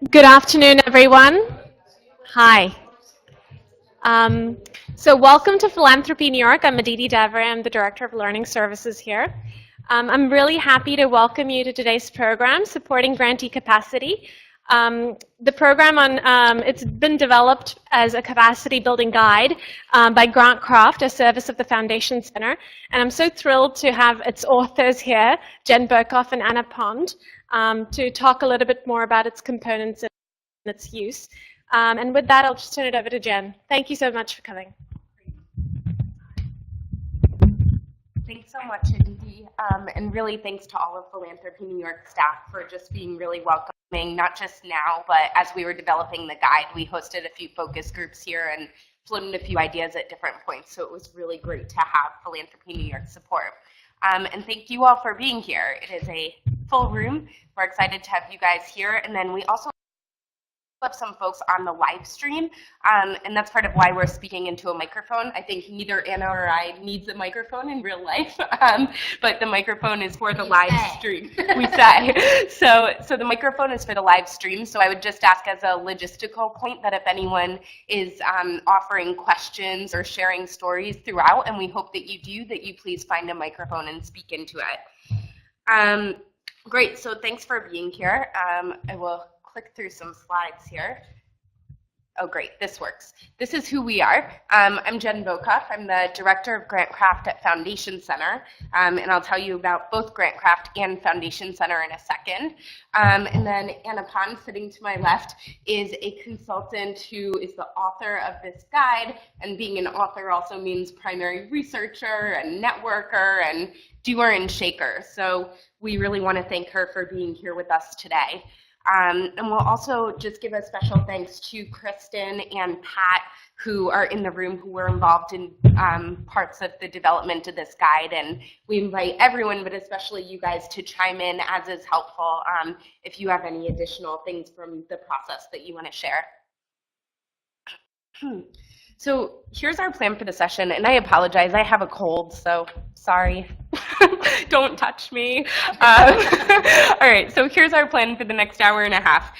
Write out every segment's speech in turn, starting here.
Good afternoon, everyone. Hi. Um, welcome to Philanthropy New York. I'm Aditi Davre. I'm the Director of Learning Services here. I'm really happy to welcome you to today's program, Supporting Grantee Capacity. The program it's been developed as a capacity building guide by Grantcraft, a service of the Foundation Center. And I'm so thrilled to have its authors here, Jen Burkhoff and Anna Pond, to talk a little bit more about its components and its use. And with that, I'll just turn it over to Jen. Thank you so much for coming. Thanks so much, Aditi, and really thanks to all of Philanthropy New York staff for just being really welcoming, not just now, but as we were developing the guide, we hosted a few focus groups here and floated a few ideas at different points, so it was really great to have Philanthropy New York support. And thank you all for being here. It is a full room. We're excited to have you guys here, and then we also have some folks on the live stream, and that's part of why we're speaking into a microphone. I think neither Anna or I needs a microphone in real life, but the microphone is for the live stream. We say. So the microphone is for the live stream, so I would just ask as a logistical point that if anyone is offering questions or sharing stories throughout, and we hope that you please find a microphone and speak into it. Great, so thanks for being here. I will click through some slides here. Oh, great, this works. This is who we are. I'm Jen Burkhoff. I'm the Director of Grantcraft at Foundation Center, and I'll tell you about both Grantcraft and Foundation Center in a second. And then Anna Pond, sitting to my left, is a consultant who is the author of this guide, and being an author also means primary researcher and networker and doer and shaker. So we really want to thank her for being here with us today. And we'll also just give a special thanks to Kristen and Pat, who are in the room, who were involved in parts of the development of this guide. And we invite everyone, but especially you guys, to chime in as is helpful if you have any additional things from the process that you want to share. So here's our plan for the session, and I apologize, I have a cold, so sorry. Don't touch me. All right, so here's our plan for the next hour and a half.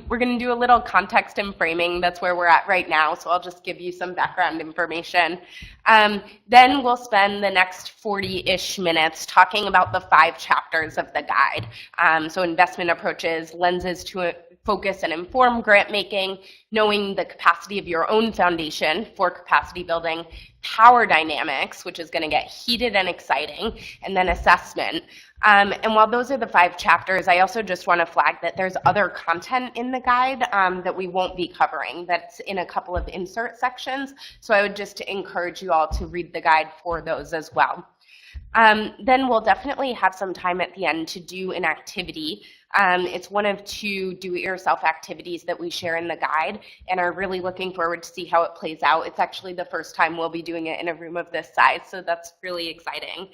We're going to do a little context and framing. That's where we're at right now, so I'll just give you some background information. Then we'll spend the next 40-ish minutes talking about the 5 chapters of the guide. So investment approaches, lenses to focus and inform grant making, knowing the capacity of your own foundation for capacity building, power dynamics, which is going to get heated and exciting, and then assessment. And while those are the 5 chapters, I also just want to flag that there's other content in the guide that we won't be covering that's in a couple of insert sections. So I would just encourage you all to read the guide for those as well. Then we'll definitely have some time at the end to do an activity. It's one of 2 do-it-yourself activities that we share in the guide, and are really looking forward to see how it plays out. It's actually the first time we'll be doing it in a room of this size, so that's really exciting.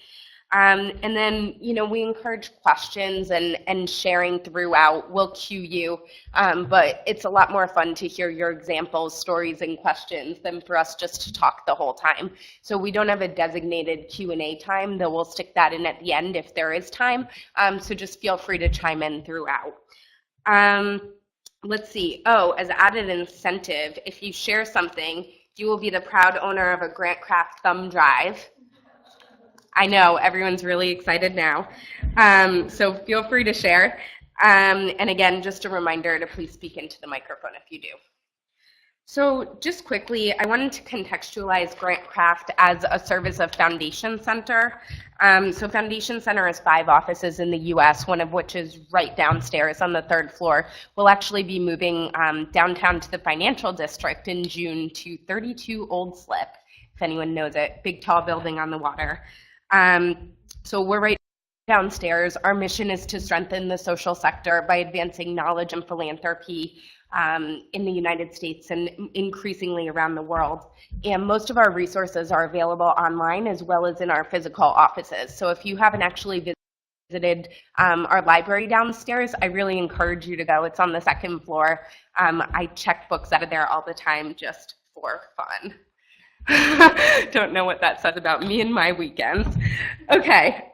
And then, we encourage questions and sharing throughout. We'll cue you, but it's a lot more fun to hear your examples, stories, and questions than for us just to talk the whole time. So we don't have a designated Q&A time, though we'll stick that in at the end if there is time. So just feel free to chime in throughout. Let's see. Oh, as added incentive, if you share something, you will be the proud owner of a Grantcraft thumb drive. I know, everyone's really excited now. So feel free to share. And again, just a reminder to please speak into the microphone if you do. So just quickly, I wanted to contextualize Grantcraft as a service of Foundation Center. So Foundation Center has 5 offices in the US, one of which is right downstairs on the 3rd floor. We'll actually be moving downtown to the financial district in June to 32 Old Slip, if anyone knows it, big tall building on the water. So we're right downstairs. Our mission is to strengthen the social sector by advancing knowledge and philanthropy in the United States and increasingly around the world. And most of our resources are available online as well as in our physical offices. So if you haven't actually visited our library downstairs, I really encourage you to go. It's on the 2nd floor. I check books out of there all the time just for fun. Don't know what that says about me and my weekends. Okay,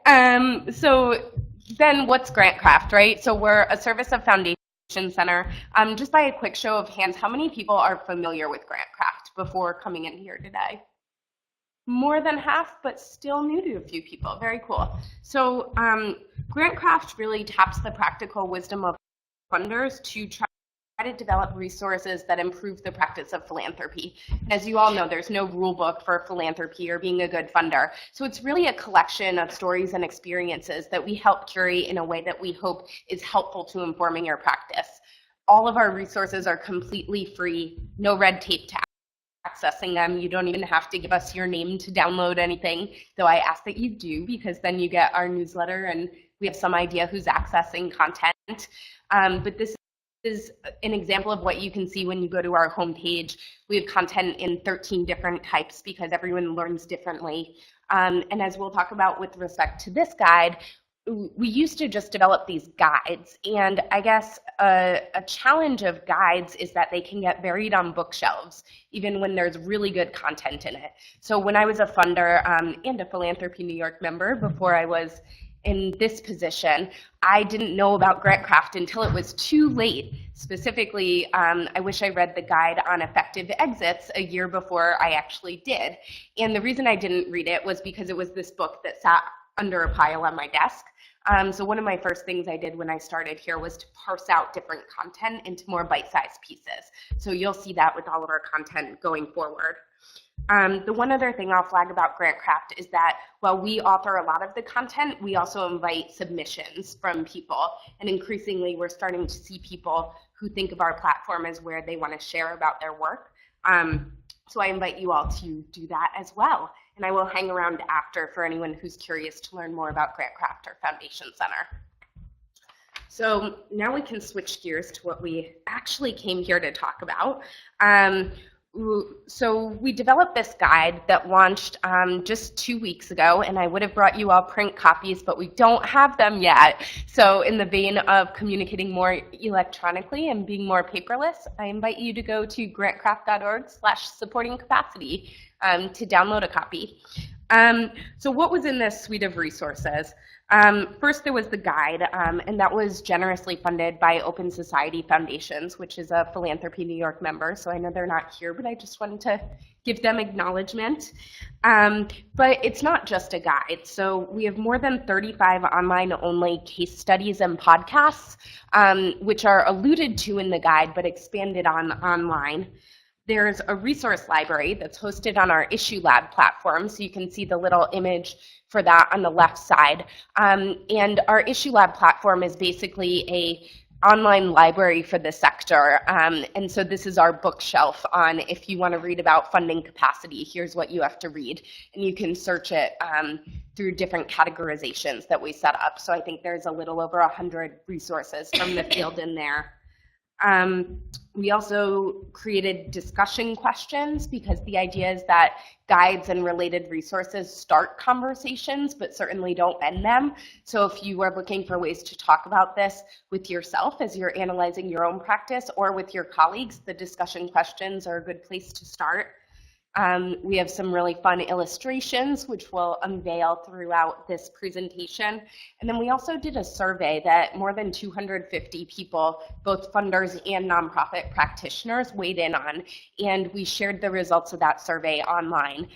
so then what's Grantcraft, right? So we're a service of Foundation Center. Just by a quick show of hands, how many people are familiar with GrantCraft before coming in here today? More than half, but still new to a few people. Very cool. So GrantCraft really taps the practical wisdom of funders to try to develop resources that improve the practice of philanthropy. And as you all know, there's no rule book for philanthropy or being a good funder. So it's really a collection of stories and experiences that we help curate in a way that we hope is helpful to informing your practice. All of our resources are completely free, no red tape to accessing them. You don't even have to give us your name to download anything, though I ask that you do, because then you get our newsletter and we have some idea who's accessing content. But this is an example of what you can see when you go to our homepage. We have content in 13 different types because everyone learns differently. And as we'll talk about with respect to this guide, we used to just develop these guides, and I guess a challenge of guides is that they can get buried on bookshelves, even when there's really good content in it. So when I was a funder and a Philanthropy New York member before I was in this position, I didn't know about GrantCraft until it was too late. Specifically, I wish I read the guide on effective exits a year before I actually did. And the reason I didn't read it was because it was this book that sat under a pile on my desk. So one of my first things I did when I started here was to parse out different content into more bite-sized pieces. So you'll see that with all of our content going forward. The one other thing I'll flag about GrantCraft is that while we author a lot of the content, we also invite submissions from people. And increasingly, we're starting to see people who think of our platform as where they want to share about their work. So I invite you all to do that as well. And I will hang around after for anyone who's curious to learn more about GrantCraft or Foundation Center. So now we can switch gears to what we actually came here to talk about. So we developed this guide that launched just 2 weeks ago, and I would have brought you all print copies, but we don't have them yet. So in the vein of communicating more electronically and being more paperless, I invite you to go to grantcraft.org/supporting-capacity to download a copy. So what was in this suite of resources? First, there was the guide, and that was generously funded by Open Society Foundations, which is a Philanthropy New York member. So I know they're not here, but I just wanted to give them acknowledgement. But it's not just a guide. So we have more than 35 online-only case studies and podcasts, which are alluded to in the guide, but expanded on online. There's a resource library that's hosted on our Issue Lab platform, so you can see the little image for that on the left side. And our Issue Lab platform is basically a online library for the sector. And so this is our bookshelf on if you want to read about funding capacity, here's what you have to read. And you can search it through different categorizations that we set up. So I think there's a little over 100 resources from the field in there. We also created discussion questions because the idea is that guides and related resources start conversations, but certainly don't end them. So if you are looking for ways to talk about this with yourself as you're analyzing your own practice or with your colleagues, the discussion questions are a good place to start. We have some really fun illustrations, which we'll unveil throughout this presentation. And then we also did a survey that more than 250 people, both funders and nonprofit practitioners, weighed in on. And we shared the results of that survey online.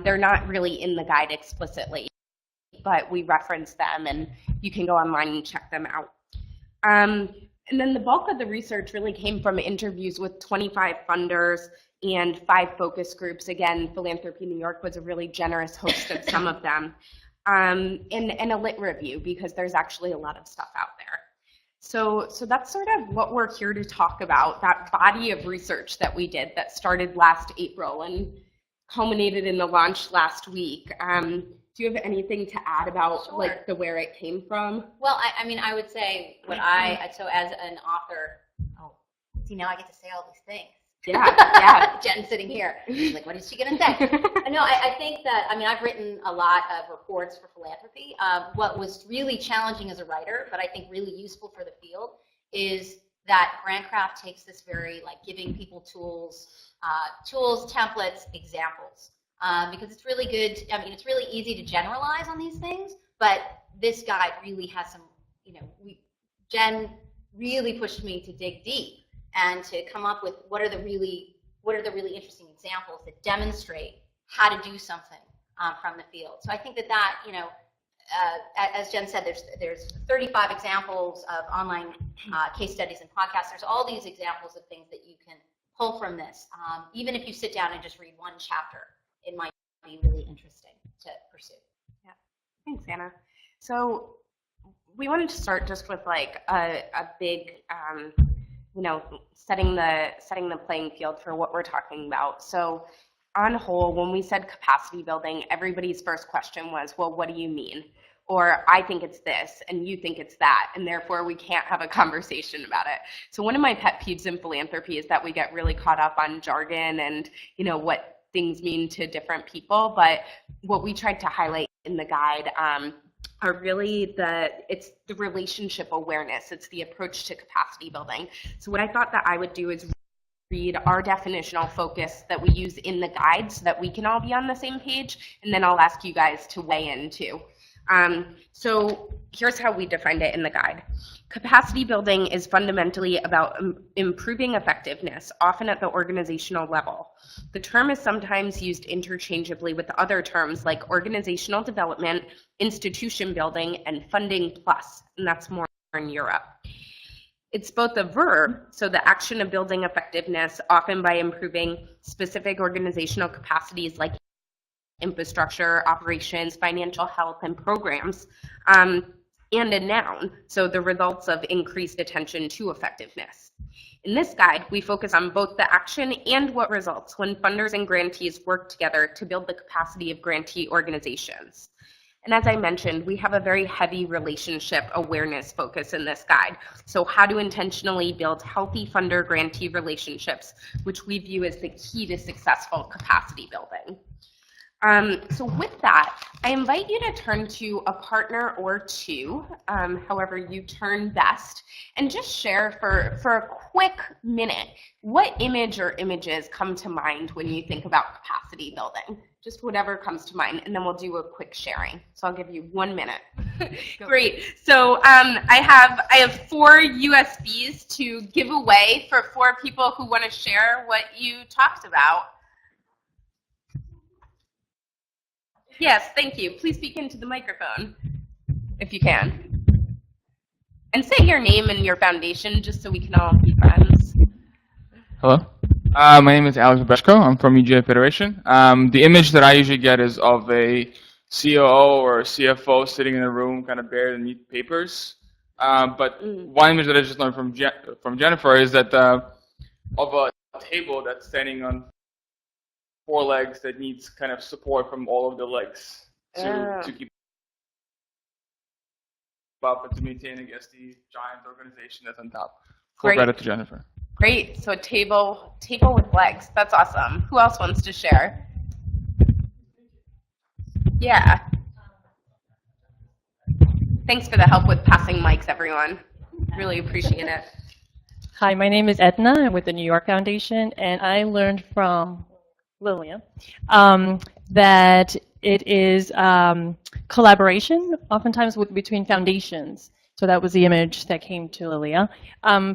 They're not really in the guide explicitly, but we reference them, and you can go online and check them out. And then the bulk of the research really came from interviews with 25 funders and 5 focus groups. Again, Philanthropy New York was a really generous host of some of them. And a lit review, because there's actually a lot of stuff out there. So that's sort of what we're here to talk about, that body of research that we did that started last April and culminated in the launch last week. Do you have anything to add about Sure. like where it came from? Well, I mean, I would say so as an author, see, now I get to say all these things. Yeah. Jen's sitting here. She's like, what is she going to say? No, I think that, I mean, I've written a lot of reports for philanthropy. What was really challenging as a writer, but I think really useful for the field, is that GrantCraft takes this very, like, giving people tools, templates, examples. Because it's really good, I mean, it's really easy to generalize on these things, but this guide really has some, Jen really pushed me to dig deep and to come up with what are the really interesting examples that demonstrate how to do something from the field. So I think that you know, as Jen said, there's 35 examples of online case studies and podcasts. There's all these examples of things that you can pull from this. Even if you sit down and just read one chapter, it might be really interesting to pursue. Yeah, thanks, Anna. So we wanted to start just with like a big, you know, setting the playing field for what we're talking about. So on whole, when we said capacity building, everybody's first question was, well, what do you mean? Or I think it's this, and you think it's that, and therefore we can't have a conversation about it. So one of my pet peeves in philanthropy is that we get really caught up on jargon and, you know, what things mean to different people. But what we tried to highlight in the guide are really it's the relationship awareness. It's the approach to capacity building. So what I thought that I would do is read our definitional focus that we use in the guide so that we can all be on the same page, and then I'll ask you guys to weigh in too. So here's how we defined it in the guide. Capacity building is fundamentally about improving effectiveness, often at the organizational level. The term is sometimes used interchangeably with other terms like organizational development, institution building, and funding plus, and that's more in Europe. It's both a verb, so the action of building effectiveness, often by improving specific organizational capacities like infrastructure, operations, financial health, and programs, and a noun, so the results of increased attention to effectiveness. In this guide, we focus on both the action and what results when funders and grantees work together to build the capacity of grantee organizations. And as I mentioned, we have a very heavy relationship awareness focus in this guide. So how to intentionally build healthy funder-grantee relationships, which we view as the key to successful capacity building. So with that, I invite you to turn to a partner or two, however you turn best, and just share for a quick minute, what image or images come to mind when you think about capacity building? Just whatever comes to mind, and then we'll do a quick sharing. So I'll give you 1 minute. Great. So I have 4 USBs to give away for 4 people who want to share what you talked about. Yes, thank you. Please speak into the microphone, if you can. And say your name and your foundation, just so we can all be friends. Hello. My name is Alex Breshko. I'm from UGA Federation. The image that I usually get is of a COO or a CFO sitting in a room, kind of buried in neat papers. But one image that I just learned from Jennifer is that of a table that's standing on 4 legs that needs kind of support from all of the legs to keep up and to maintain, I guess, the giant organization that's on top. Full credit to Jennifer. Great. So a table with legs. That's awesome. Who else wants to share? Yeah. Thanks for the help with passing mics, everyone. Really appreciate it. Hi, my name is Edna. I'm with the New York Foundation, and I learned from Lilia that it is collaboration, oftentimes between foundations. So that was the image that came to Lilia.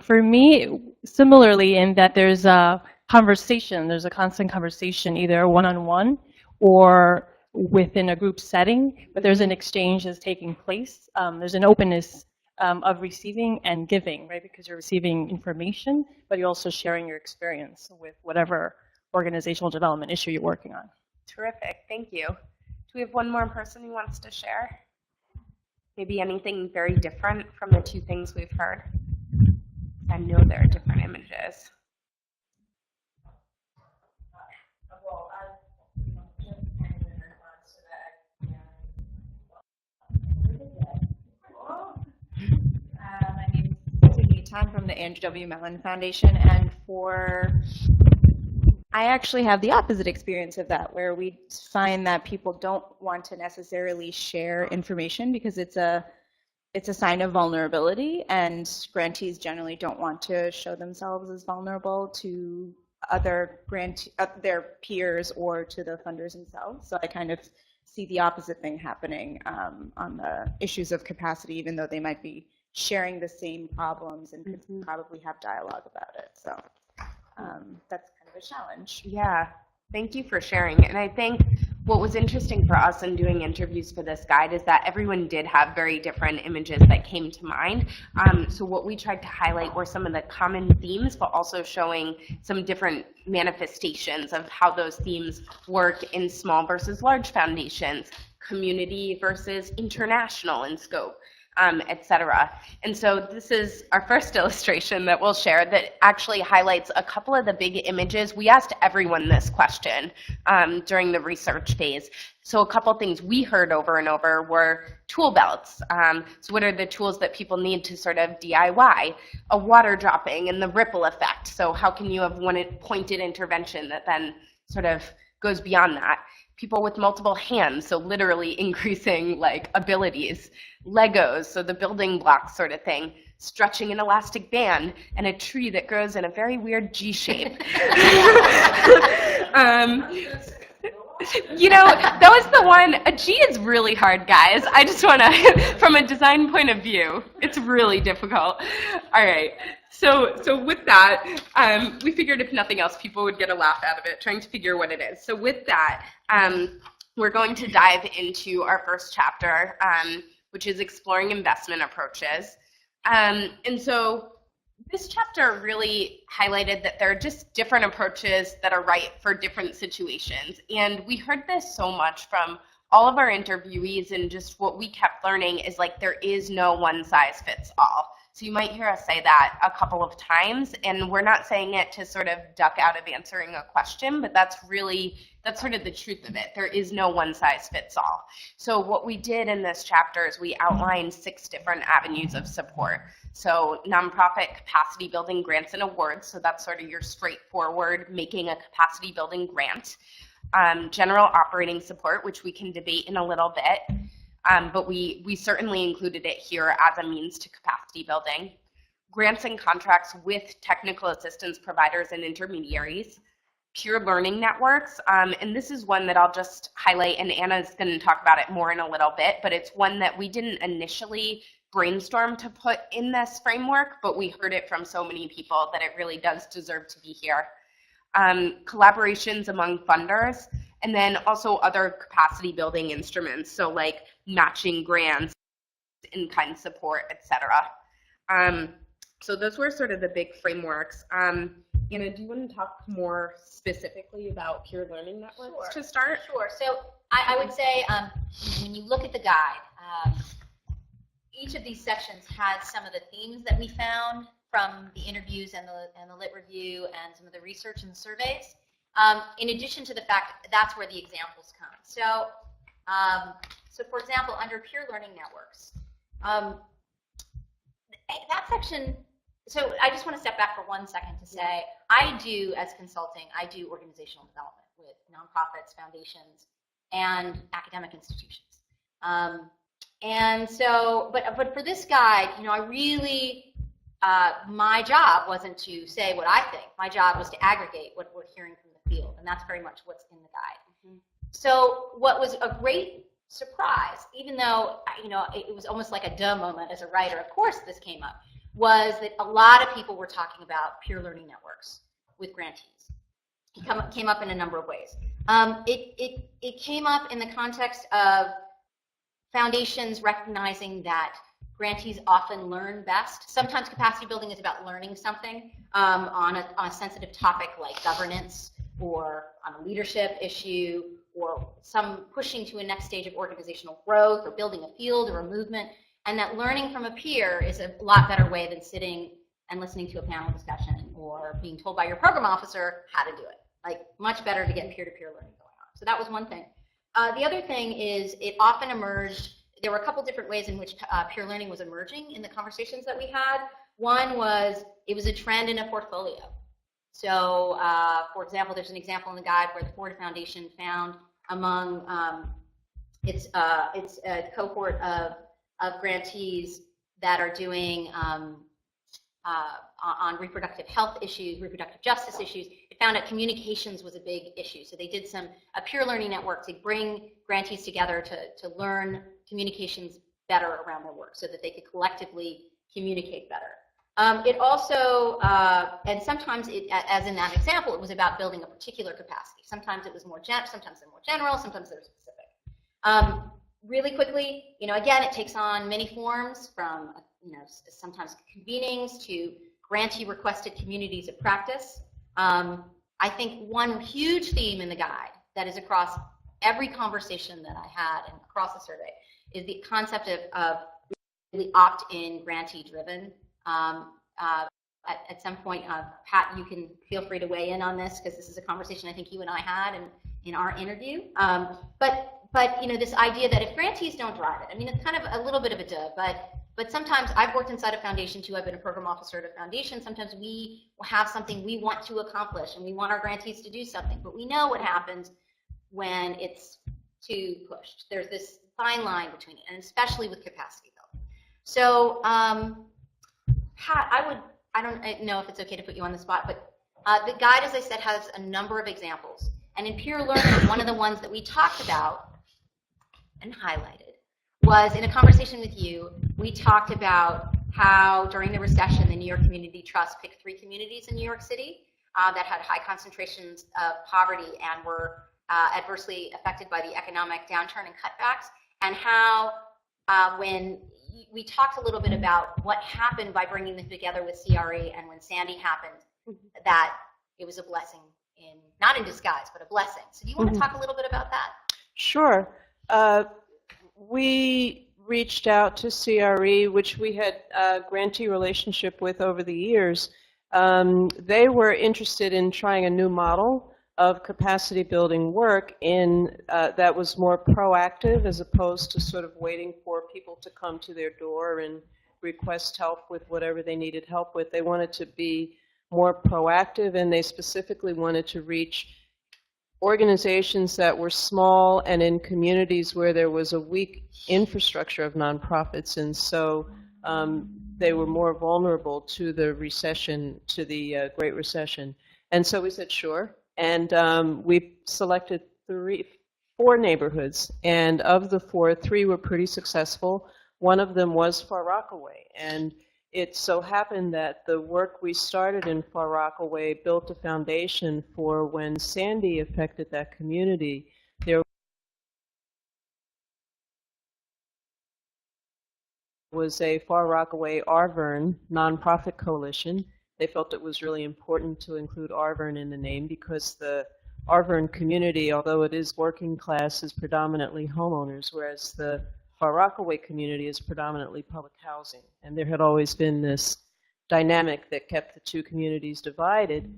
For me, similarly, in that there's a conversation, there's a constant conversation, either one-on-one or within a group setting, but there's an exchange that's taking place. There's an openness of receiving and giving, right? Because you're receiving information, but you're also sharing your experience with whatever organizational development issue you're working on. Terrific. Thank you. Do we have one more person who wants to share? Maybe anything very different from the 2 things we've heard? I know there are different images. My name is Tiffany Tan from the Andrew W. Mellon Foundation, and I actually have the opposite experience of that, where we find that people don't want to necessarily share information because it's a sign of vulnerability, and grantees generally don't want to show themselves as vulnerable to their peers or to the funders themselves. So I kind of see the opposite thing happening on the issues of capacity, even though they might be sharing the same problems and could probably have dialogue about it. So that's kind of a challenge. Yeah, thank you for sharing. And I think what was interesting for us in doing interviews for this guide is that everyone did have very different images that came to mind. So what we tried to highlight were some of the common themes, but also showing some different manifestations of how those themes work in small versus large foundations, community versus international in scope, et cetera. And so this is our first illustration that we'll share that actually highlights a couple of the big images. We asked everyone this question during the research phase. So a couple things we heard over and over were tool belts. So what are the tools that people need to sort of DIY? A water dropping and the ripple effect. So how can you have one pointed intervention that then sort of goes beyond that? People with multiple hands, so literally increasing like abilities. Legos, so the building blocks sort of thing. Stretching an elastic band, and a tree that grows in a very weird G shape. You know, that was the one. A G is really hard, guys. I just want to, from a design point of view, it's really difficult. All right. So with that, we figured if nothing else, people would get a laugh out of it, trying to figure what it is. So with that, we're going to dive into our first chapter, which is exploring investment approaches. And so this chapter really highlighted that there are just different approaches that are right for different situations. And we heard this so much from all of our interviewees, and just what we kept learning is like there is no one size fits all. So you might hear us say that a couple of times, and we're not saying it to sort of duck out of answering a question, but that's sort of the truth of it. There is no one size fits all. So what we did in this chapter is we outlined 6 different avenues of support. So nonprofit capacity building grants and awards, so that's sort of your straightforward making a capacity building grant. General operating support, which we can debate in a little bit. But we certainly included it here as a means to capacity building. Grants and contracts with technical assistance providers and intermediaries. Peer learning networks, and this is one that I'll just highlight, and Anna's going to talk about it more in a little bit, but it's one that we didn't initially brainstorm to put in this framework, but we heard it from so many people that it really does deserve to be here. Collaborations among funders, and then also other capacity building instruments, so like matching grants, in-kind support, etc. So those were sort of the big frameworks. Anna, do you want to talk more specifically about peer learning networks to start? Sure. So I would say when you look at the guide, each of these sections has some of the themes that we found from the interviews and the lit review and some of the research and surveys. In addition to the fact that that's where the examples come. So, for example, under peer learning networks, that section. So I just want to step back for 1 second to say I do, as consulting, I do organizational development with nonprofits, foundations, and academic institutions. And so, but for this guide, I really. My job wasn't to say what I think. My job was to aggregate what we're hearing from the field, and that's very much what's in the guide. Mm-hmm. So what was a great surprise, even though it was almost like a duh moment as a writer, of course this came up, was that a lot of people were talking about peer learning networks with grantees. It came up in a number of ways. It came up in the context of foundations recognizing that grantees often learn best. Sometimes capacity building is about learning something on a sensitive topic like governance, or on a leadership issue, or some pushing to a next stage of organizational growth, or building a field or a movement. And that learning from a peer is a lot better way than sitting and listening to a panel discussion or being told by your program officer how to do it. Like, much better to get peer-to-peer learning going on. So that was one thing. The other thing is it often emerged. There were a couple different ways in which peer learning was emerging in the conversations that we had. One was it was a trend in a portfolio. So, for example, there's an example in the guide where the Ford Foundation found among its a cohort of grantees that are doing on reproductive health issues, reproductive justice issues. It found that communications was a big issue. So they did a peer learning network to bring grantees together to learn communications better around their work so that they could collectively communicate better. It also, and sometimes, as in that example, it was about building a particular capacity. Sometimes it was sometimes they're more general, sometimes they're specific. Really quickly, again, it takes on many forms, from sometimes convenings to grantee requested communities of practice. I think one huge theme in the guide that is across every conversation that I had and across the survey is the concept of really opt-in, grantee-driven. At some point, Pat, you can feel free to weigh in on this, because this is a conversation I think you and I had in our interview. But this idea that if grantees don't drive it, I mean, it's kind of a little bit of a duh, but sometimes I've worked inside a foundation too. I've been a program officer at a foundation. Sometimes we have something we want to accomplish and we want our grantees to do something, but we know what happens when it's too pushed. There's this fine line between it, and especially with capacity building. So, Pat, I don't know if it's okay to put you on the spot, but the guide, as I said, has a number of examples. And in peer learning, one of the ones that we talked about and highlighted was, in a conversation with you, we talked about how during the recession, the New York Community Trust picked 3 communities in New York City that had high concentrations of poverty and were adversely affected by the economic downturn and cutbacks, and how when we talked a little bit about what happened by bringing them together with CRE, and when Sandy happened, that it was a blessing, not in disguise, but a blessing. So do you want to talk a little bit about that? Sure. We reached out to CRE, which we had a grantee relationship with over the years. They were interested in trying a new model of capacity building work that was more proactive, as opposed to sort of waiting for people to come to their door and request help with whatever they needed help with. They wanted to be more proactive, and they specifically wanted to reach organizations that were small and in communities where there was a weak infrastructure of nonprofits, and so they were more vulnerable to the recession, to the Great Recession. And so we said, sure. And we selected 4 neighborhoods, and of the 4, 3 were pretty successful. One of them was Far Rockaway, and it so happened that the work we started in Far Rockaway built a foundation for when Sandy affected that community. There was a Far Rockaway Arvern nonprofit coalition. They felt it was really important to include Arvern in the name, because the Arvern community, although it is working class, is predominantly homeowners, whereas the Far Rockaway community is predominantly public housing. And there had always been this dynamic that kept the 2 communities divided.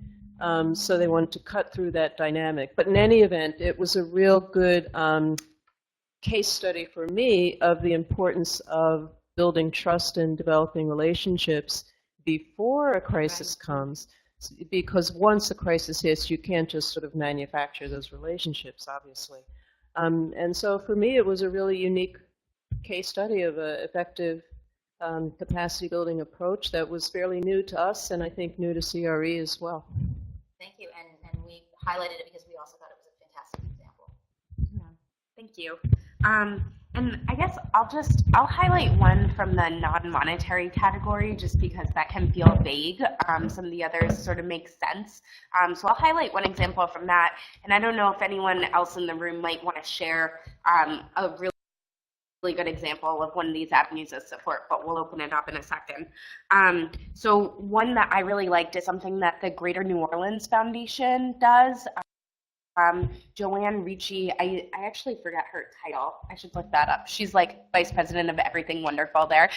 So they wanted to cut through that dynamic. But in any event, it was a real good case study for me of the importance of building trust and developing relationships before a crisis comes, because once a crisis hits, you can't just sort of manufacture those relationships, obviously. And so for me, it was a really unique case study of an effective capacity building approach that was fairly new to us, and I think new to CRE as well. Thank you, and we highlighted it because we also thought it was a fantastic example. Yeah. Thank you. And I guess I'll highlight one from the non-monetary category, just because that can feel vague. Some of the others sort of make sense. So I'll highlight one example from that, and I don't know if anyone else in the room might want to share a really good example of one of these avenues of support, but we'll open it up in a second. So one that I really liked is something that the Greater New Orleans Foundation does. Joanne Ricci, I actually forgot her title. I should look that up. She's like vice president of everything wonderful there.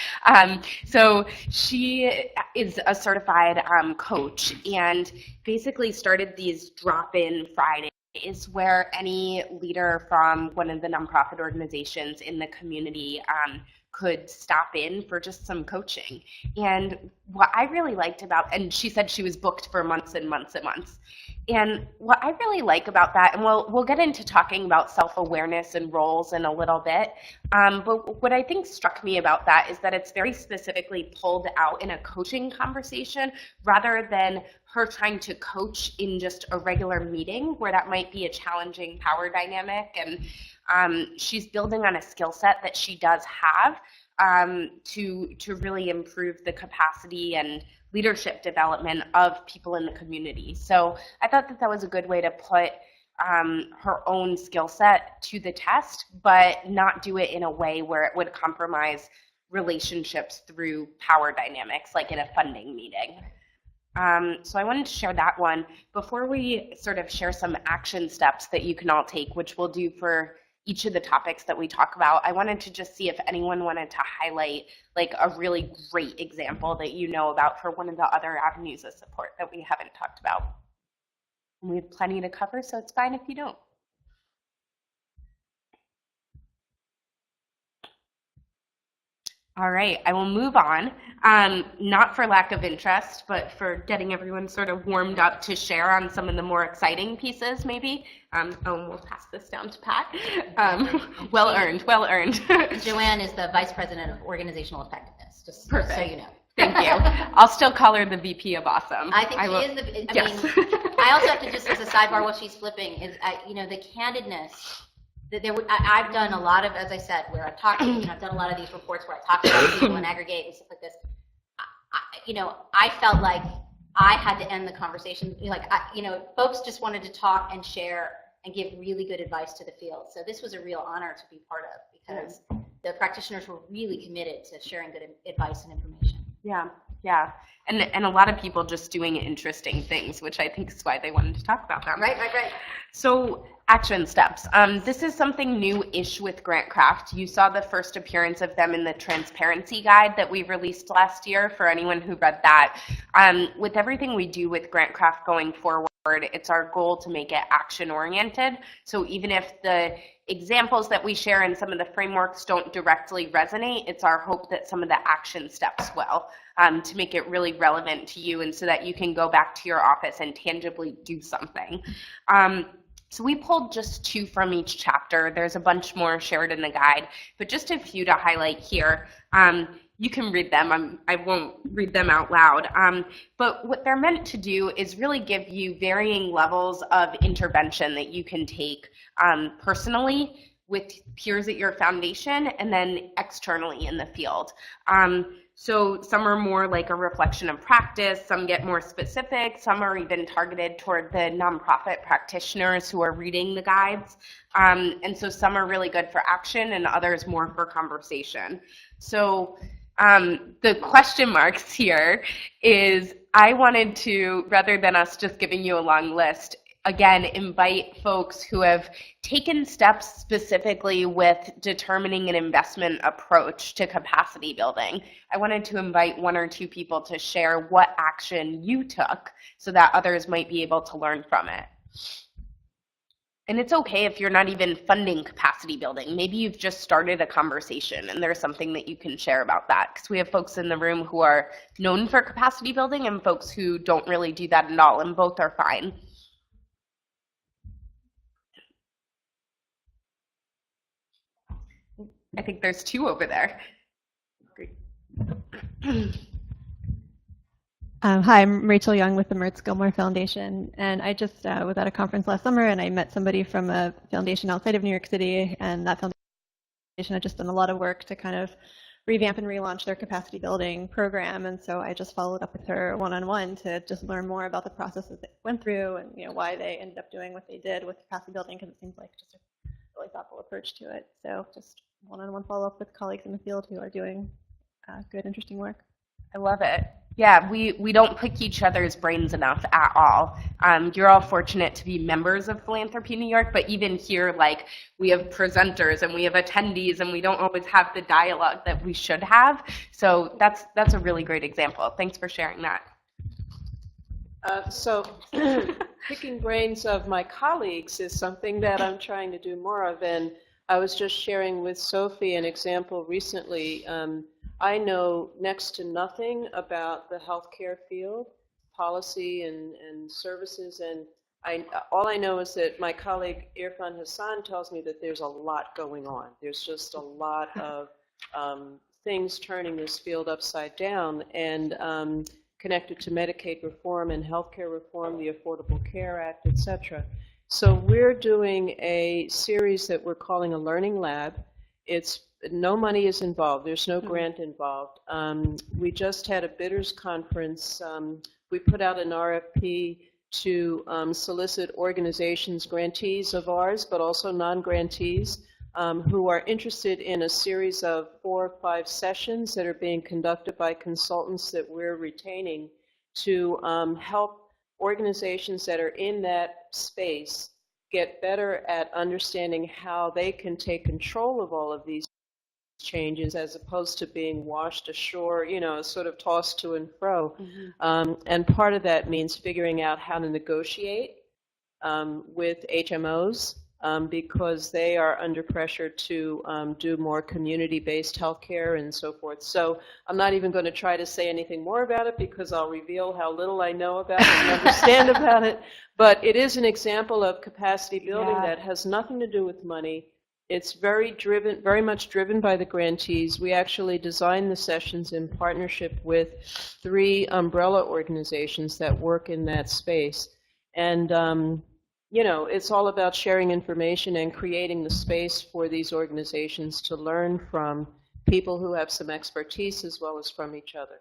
So she is a certified coach, and basically started these drop-in Fridays where any leader from one of the nonprofit organizations in the community could stop in for just some coaching. And what I really liked about, and she said she was booked for months and months and months. And what I really like about that, and we'll get into talking about self-awareness and roles in a little bit, but what I think struck me about that is that it's very specifically pulled out in a coaching conversation rather than her trying to coach in just a regular meeting where that might be a challenging power dynamic. And she's building on a skill set that she does have. to really improve the capacity and leadership development of people in the community. So I thought that that was a good way to put her own skill set to the test, but not do it in a way where it would compromise relationships through power dynamics, like in a funding meeting. So I wanted to share that one. Before we sort of share some action steps that you can all take, which we'll do for each of the topics that we talk about, I wanted to just see if anyone wanted to highlight like a really great example that you know about for one of the other avenues of support that we haven't talked about. And we have plenty to cover, so it's fine if you don't. All right, I will move on, not for lack of interest, but for getting everyone sort of warmed up to share on some of the more exciting pieces, maybe. And we'll pass this down to Pat. Well earned, well earned. Joanne is the Vice President of Organizational Effectiveness, just Perfect. so you know. Thank you. I'll still call her the VP of Awesome. I think will, she is the, I yes. mean, I also have to just, as a sidebar, while she's flipping, is, you know, the candidness. I've done a lot of, as I said, where I've talked, you know, I've done a lot of these reports where I talk to people and aggregate and stuff like this. You know, I felt like I had to end the conversation. Like, you know, folks just wanted to talk and share and give really good advice to the field. So this was a real honor to be part of because the practitioners were really committed to sharing good advice and information. Yeah, yeah. And a lot of people just doing interesting things, which I think is why they wanted to talk about them. Right. So action steps. This is something new-ish with GrantCraft. You saw the first appearance of them in the transparency guide that we released last year for anyone who read that. With everything we do with GrantCraft going forward, it's our goal to make it action-oriented. So even if the examples that we share and some of the frameworks don't directly resonate, it's our hope that some of the action steps will, to make it really relevant to you and so that you can go back to your office and tangibly do something. So we pulled just 2 from each chapter. There's a bunch more shared in the guide, but just a few to highlight here. You can read them. I won't read them out loud. But what they're meant to do is really give you varying levels of intervention that you can take personally with peers at your foundation and then externally in the field. So some are more like a reflection of practice, some get more specific, some are even targeted toward the nonprofit practitioners who are reading the guides. And so some are really good for action and others more for conversation. So the question marks here is I wanted to, rather than us just giving you a long list, again, invite folks who have taken steps specifically with determining an investment approach to capacity building. I wanted to invite 1 or 2 people to share what action you took so that others might be able to learn from it. And it's okay if you're not even funding capacity building. Maybe you've just started a conversation and there's something that you can share about that. Because we have folks in the room who are known for capacity building and folks who don't really do that at all, and both are fine. I think there's 2 over there. Great. Hi, I'm Rachel Young with the Mertz Gilmore Foundation, and I just was at a conference last summer and I met somebody from a foundation outside of New York City, and that foundation had just done a lot of work to kind of revamp and relaunch their capacity building program, and so I just followed up with her one-on-one to just learn more about the process that they went through and why they ended up doing what they did with capacity building, because it seems like just a really thoughtful approach to it. So just one-on-one follow-up with colleagues in the field who are doing good, interesting work. I love it. Yeah, we don't pick each other's brains enough at all. You're all fortunate to be members of Philanthropy New York, but even here, like, we have presenters and we have attendees and we don't always have the dialogue that we should have. So that's a really great example. Thanks for sharing that. So picking brains of my colleagues is something that I'm trying to do more of, and I was just sharing with Sophie an example recently. I know next to nothing about the healthcare field, policy and services, and all I know is that my colleague Irfan Hassan tells me that there's a lot going on. There's just a lot of things turning this field upside down, and connected to Medicaid reform and healthcare reform, the Affordable Care Act, etc. So we're doing a series that we're calling a Learning Lab. It's no money is involved. There's no grant involved. We just had a bidders conference. We put out an RFP to solicit organizations, grantees of ours, but also non-grantees, who are interested in a series of 4 or 5 sessions that are being conducted by consultants that we're retaining to help organizations that are in that space get better at understanding how they can take control of all of these changes as opposed to being washed ashore, sort of tossed to and fro. And part of that means figuring out how to negotiate with HMOs because they are under pressure to do more community-based healthcare and so forth. So I'm not even going to try to say anything more about it because I'll reveal how little I know about it and understand about it. But it is an example of capacity building that has nothing to do with money. It's very much driven by the grantees. We actually designed the sessions in partnership with 3 umbrella organizations that work in that space. And it's all about sharing information and creating the space for these organizations to learn from people who have some expertise as well as from each other.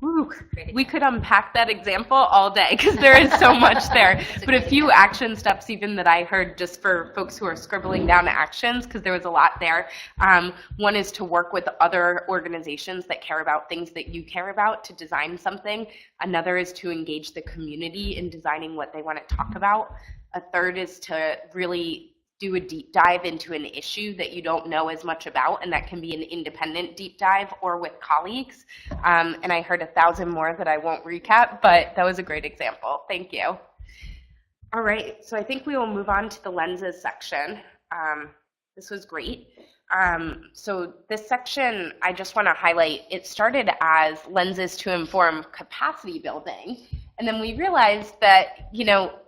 Woo. We could unpack that example all day because there is so much there. But a few action steps even that I heard just for folks who are scribbling down actions, because there was a lot there. One is to work with other organizations that care about things that you care about to design something. Another is to engage the community in designing what they want to talk about. A third is to really do a deep dive into an issue that you don't know as much about, and that can be an independent deep dive or with colleagues. And I heard 1,000 more that I won't recap, but that was a great example. Thank you. All right, so I think we will move on to the lenses section. This was great. So this section, I just want to highlight, it started as lenses to inform capacity building. And then we realized that,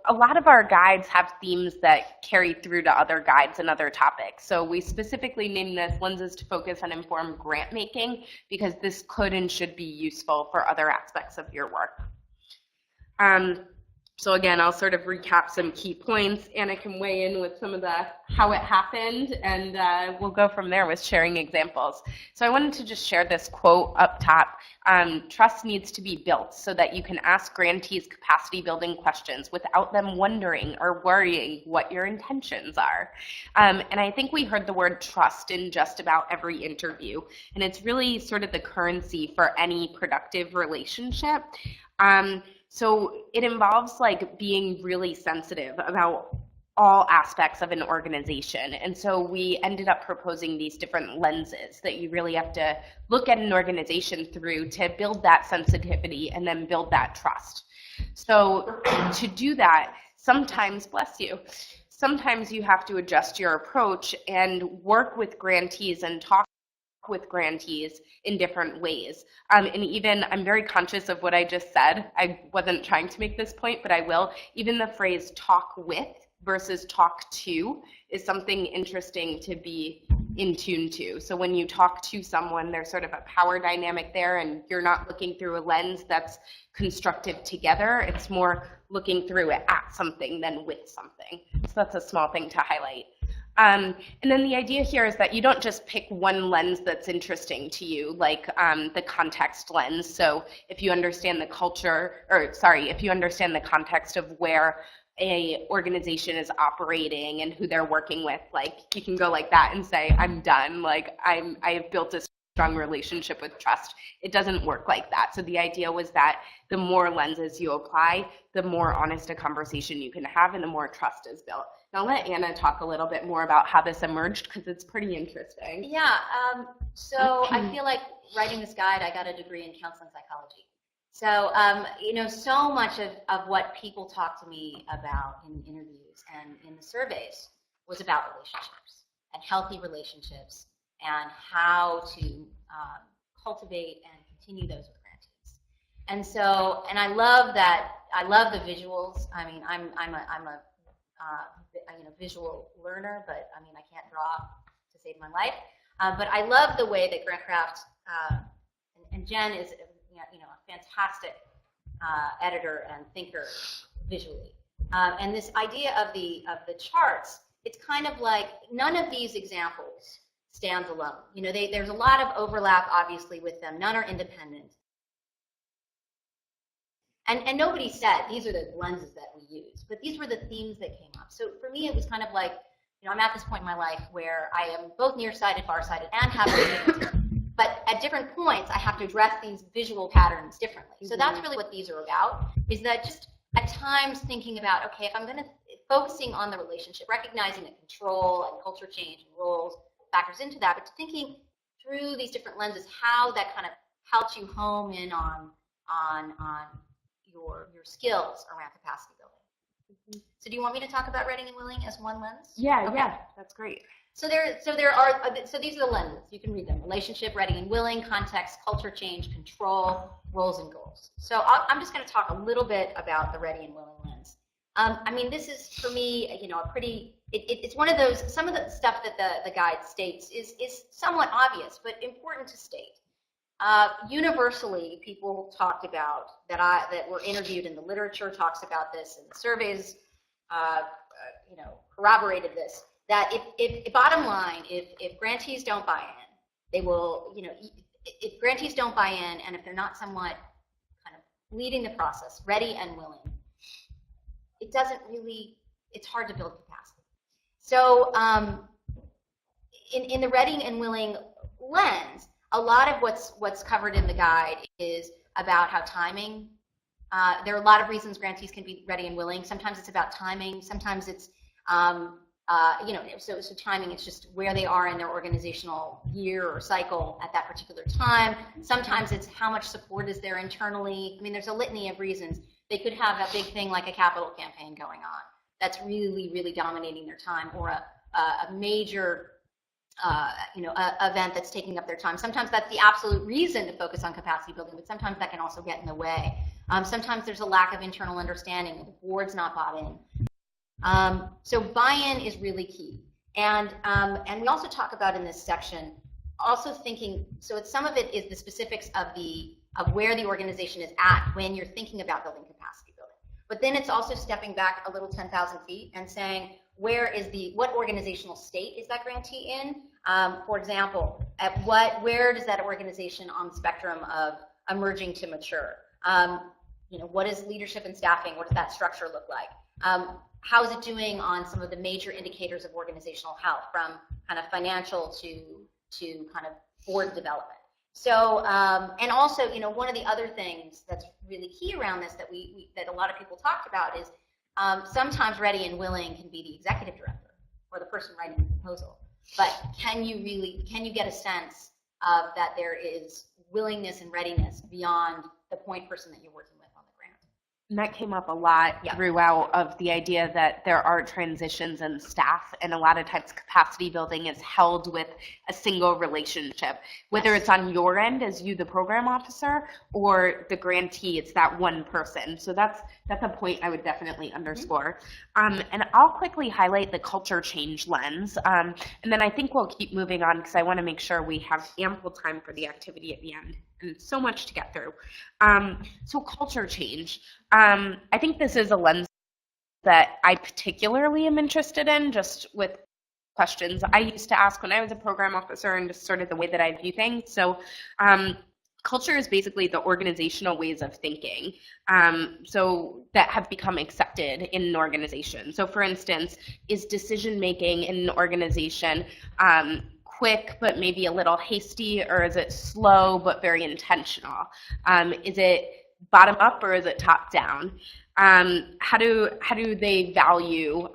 a lot of our guides have themes that carry through to other guides and other topics. So we specifically named this lenses to focus on informed grant making because this could and should be useful for other aspects of your work. So again, I'll sort of recap some key points. Anna can weigh in with some of the how it happened, and we'll go from there with sharing examples. So I wanted to just share this quote up top. Trust needs to be built so that you can ask grantees capacity building questions without them wondering or worrying what your intentions are. And I think we heard the word trust in just about every interview, and it's really sort of the currency for any productive relationship. So it involves being really sensitive about all aspects of an organization. And so we ended up proposing these different lenses that you really have to look at an organization through to build that sensitivity and then build that trust. So to do that, sometimes, bless you, sometimes you have to adjust your approach and work with grantees and talk with grantees in different ways. And even, I'm very conscious of what I just said. I wasn't trying to make this point, but I will. Even the phrase talk with versus talk to is something interesting to be in tune to. So when you talk to someone, there's sort of a power dynamic there, and you're not looking through a lens that's constructive together. It's more looking through it at something than with something. So that's a small thing to highlight. And then the idea here is that you don't just pick one lens that's interesting to you, like the context lens. So if you understand the if you understand the context of where a organization is operating and who they're working with, you can go like that and say, I'm done. I have built a strong relationship with trust. It doesn't work like that. So the idea was that the more lenses you apply, the more honest a conversation you can have and the more trust is built. Now I'll let Anna talk a little bit more about how this emerged because it's pretty interesting. Yeah, so I feel like writing this guide, I got a degree in counseling psychology. So, so much of what people talk to me about in interviews and in the surveys was about relationships and healthy relationships and how to cultivate and continue those with grantees. And so, and I love the visuals. I mean, I'm a visual learner, but I can't draw to save my life. But I love the way that Grantcraft and Jen is, a fantastic editor and thinker visually. And this idea of the charts, it's kind of like none of these examples stands alone. You know, there's a lot of overlap, obviously, with them. None are independent. And nobody said these are the lenses that we use, but these were the themes that came up. So for me, it was kind of like, you know, I'm at this point in my life where I am both nearsighted, farsighted, and have astigmatism. But at different points, I have to address these visual patterns differently. So that's really what these are about, is that just at times thinking about, okay, if I'm going to focusing on the relationship, recognizing that control and culture change and roles factors into that, but thinking through these different lenses, how that kind of helps you home in on your skills around capacity building. So do you want me to talk about ready and willing as one lens? Yeah, Okay. yeah, that's great. So these are the lenses. You can read them: relationship, ready and willing, context, culture change, control, roles and goals. So I'm just going to talk a little bit about the ready and willing lens. I mean, this is for me, you know, a pretty. It's one of those. Some of the stuff that the guide states is somewhat obvious, but important to state. Universally, people talked about that were interviewed in the literature talks about this, and the surveys, you know, corroborated this. That if bottom line, if grantees don't buy in, they will, you know, if grantees don't buy in, and if they're not somewhat kind of leading the process, ready and willing, it doesn't really. It's hard to build capacity. So in the ready and willing lens, a lot of what's covered in the guide is about how timing. There are a lot of reasons grantees can be ready and willing. Sometimes it's about timing. Sometimes it's you know, so timing, it's just where they are in their organizational year or cycle at that particular time. Sometimes it's how much support is there internally. I mean, there's a litany of reasons. They could have a big thing like a capital campaign going on that's really, really dominating their time, or a major you know, event that's taking up their time. Sometimes that's the absolute reason to focus on capacity building, but sometimes that can also get in the way. Sometimes there's a lack of internal understanding, the board's not bought in. So buy-in is really key. And we also talk about in this section, also thinking, so some of it is the specifics of where the organization is at when you're thinking about building capacity building. But then it's also stepping back a little 10,000 feet and saying, what organizational state is that grantee in? For example, where does that organization on the spectrum of emerging to mature? You know, what is leadership and staffing? What does that structure look like? How is it doing on some of the major indicators of organizational health, from kind of financial to kind of board development? So, and also, you know, one of the other things that's really key around this that that a lot of people talked about is sometimes ready and willing can be the executive director or the person writing the proposal. But can you get a sense of that there is willingness and readiness beyond the point person that you're working with on the grant? And that came up a lot throughout, of the idea that there are transitions in staff, and a lot of times capacity building is held with a single relationship, whether it's on your end as you, the program officer, or the grantee, it's that one person. So that's a point I would definitely underscore. And I'll quickly highlight the culture change lens, and then I think we'll keep moving on because I want to make sure we have ample time for the activity at the end. And so much to get through. So culture change. I think this is a lens that I particularly am interested in, just with questions I used to ask when I was a program officer, and just sort of the way that I view things. So culture is basically the organizational ways of thinking, so that have become accepted in an organization. So for instance, is decision making in an organization quick but maybe a little hasty, or is it slow but very intentional? Is it bottom up or is it top down? How do they value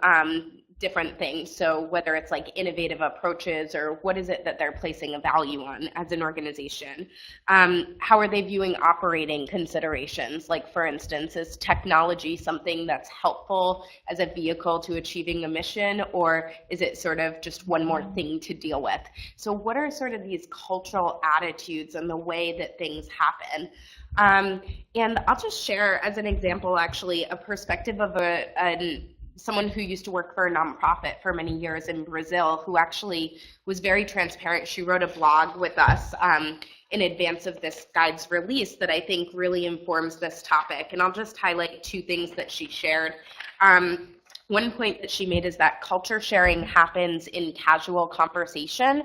different things? So whether it's like innovative approaches, or what is it that they're placing a value on as an organization? How are they viewing operating considerations? Like, for instance, is technology something that's helpful as a vehicle to achieving a mission, or is it sort of just one more thing to deal with? So what are sort of these cultural attitudes and the way that things happen? And I'll just share as an example, actually, a perspective of someone who used to work for a nonprofit for many years in Brazil, who actually was very transparent. She wrote a blog with us in advance of this guide's release that I think really informs this topic. And I'll just highlight two things that she shared. one point that she made is that culture sharing happens in casual conversation.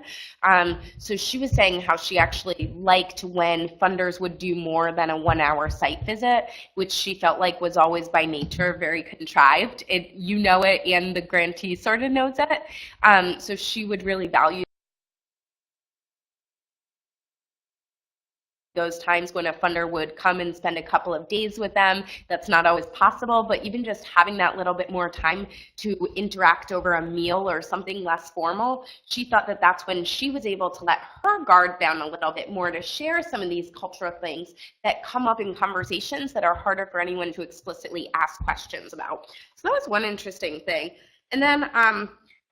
So she was saying how she actually liked when funders would do more than a 1-hour site visit, which she felt like was always by nature very contrived. You know it, and the grantee sort of knows it. So she would really value those times when a funder would come and spend a couple of days with them. That's not always possible, but even just having that little bit more time to interact over a meal or something less formal, she thought that that's when she was able to let her guard down a little bit more to share some of these cultural things that come up in conversations that are harder for anyone to explicitly ask questions about. So that was one interesting thing. And then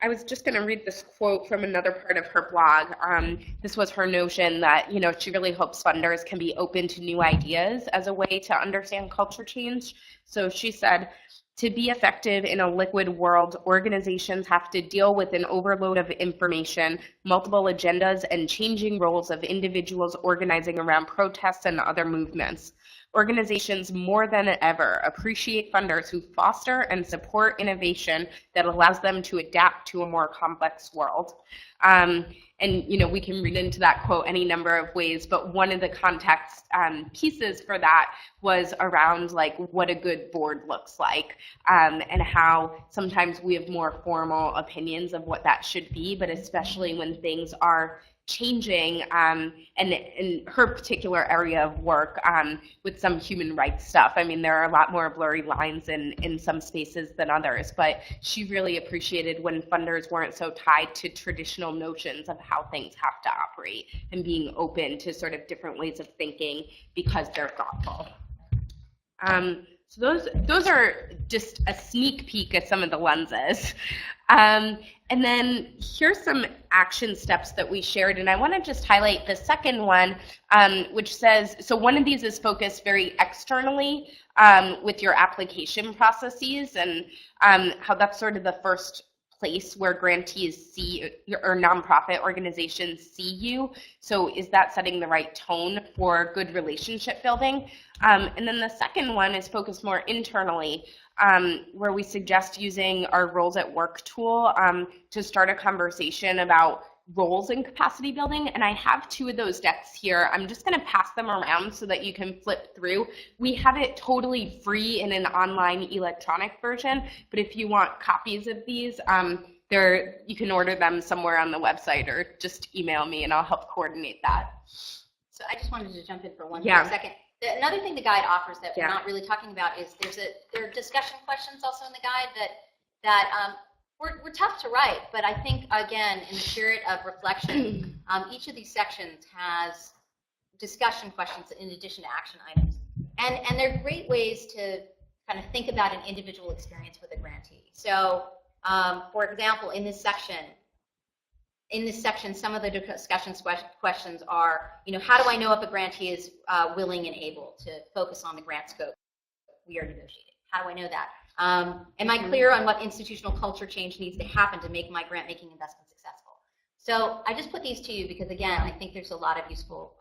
I was just going to read this quote from another part of her blog. This was her notion that, she really hopes funders can be open to new ideas as a way to understand culture change. So she said, to be effective in a liquid world, organizations have to deal with an overload of information, multiple agendas, and changing roles of individuals organizing around protests and other movements. Organizations more than ever appreciate funders who foster and support innovation that allows them to adapt to a more complex world. And we can read into that quote any number of ways, but one of the context pieces for that was around like what a good board looks like, and how sometimes we have more formal opinions of what that should be, but especially when things are changing, and in her particular area of work, with some human rights stuff. I mean, there are a lot more blurry lines in some spaces than others, but she really appreciated when funders weren't so tied to traditional notions of how things have to operate and being open to sort of different ways of thinking because they're thoughtful. So those are just a sneak peek at some of the lenses. And then here's some action steps that we shared, and I want to just highlight the second one, which says, so one of these is focused very externally with your application processes, and how that's sort of the first place where grantees see, or nonprofit organizations see you. So is that setting the right tone for good relationship building? And then the second one is focused more internally, where we suggest using our roles at work tool to start a conversation about roles in capacity building. And I have 2 of those decks here. I'm just going to pass them around so that you can flip through. We have it totally free in an online electronic version, but if you want copies of these, you can order them somewhere on the website or just email me and I'll help coordinate that. So I just wanted to jump in for one second. Another thing the guide offers that we're not really talking about is there are discussion questions also in the guide that we're tough to write, but I think, again, in the spirit of reflection, each of these sections has discussion questions in addition to action items. And they're great ways to kind of think about an individual experience with a grantee. So, for example, in this section, some of the discussion questions are, how do I know if a grantee is willing and able to focus on the grant scope we are negotiating? How do I know that? Am I clear on what institutional culture change needs to happen to make my grant-making investment successful? So I just put these to you because, again, I think there's a lot of useful,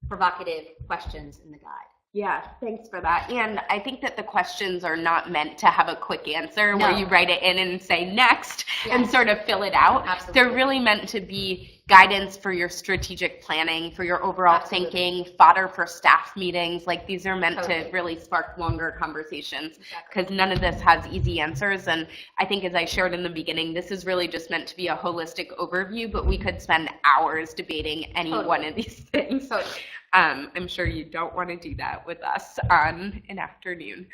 provocative questions in the guide. Yeah, thanks for that. And I think that the questions are not meant to have a quick answer where you write it in and say next and sort of fill it out. Absolutely. They're really meant to be guidance for your strategic planning, for your overall thinking, fodder for staff meetings. Like these are meant to really spark longer conversations because none of this has easy answers. And I think as I shared in the beginning, this is really just meant to be a holistic overview, but we could spend hours debating any one of these things. I'm sure you don't want to do that with us on an afternoon.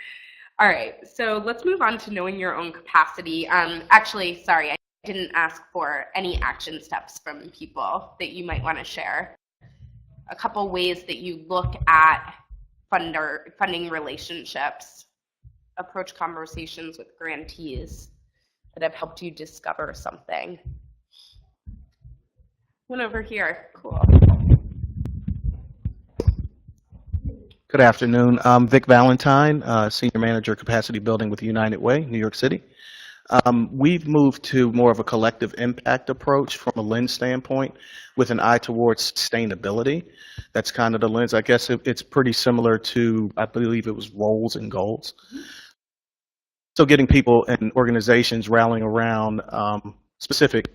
All right, so let's move on to knowing your own capacity. Actually, sorry, I didn't ask for any action steps from people that you might want to share. A couple ways that you look at funding relationships, approach conversations with grantees that have helped you discover something. One over here, cool. Good afternoon. I'm Vic Valentine, Senior Manager Capacity Building with United Way, New York City. We've moved to more of a collective impact approach from a lens standpoint with an eye towards sustainability. That's kind of the lens. I guess it's pretty similar to, I believe it was roles and goals. So getting people and organizations rallying around specific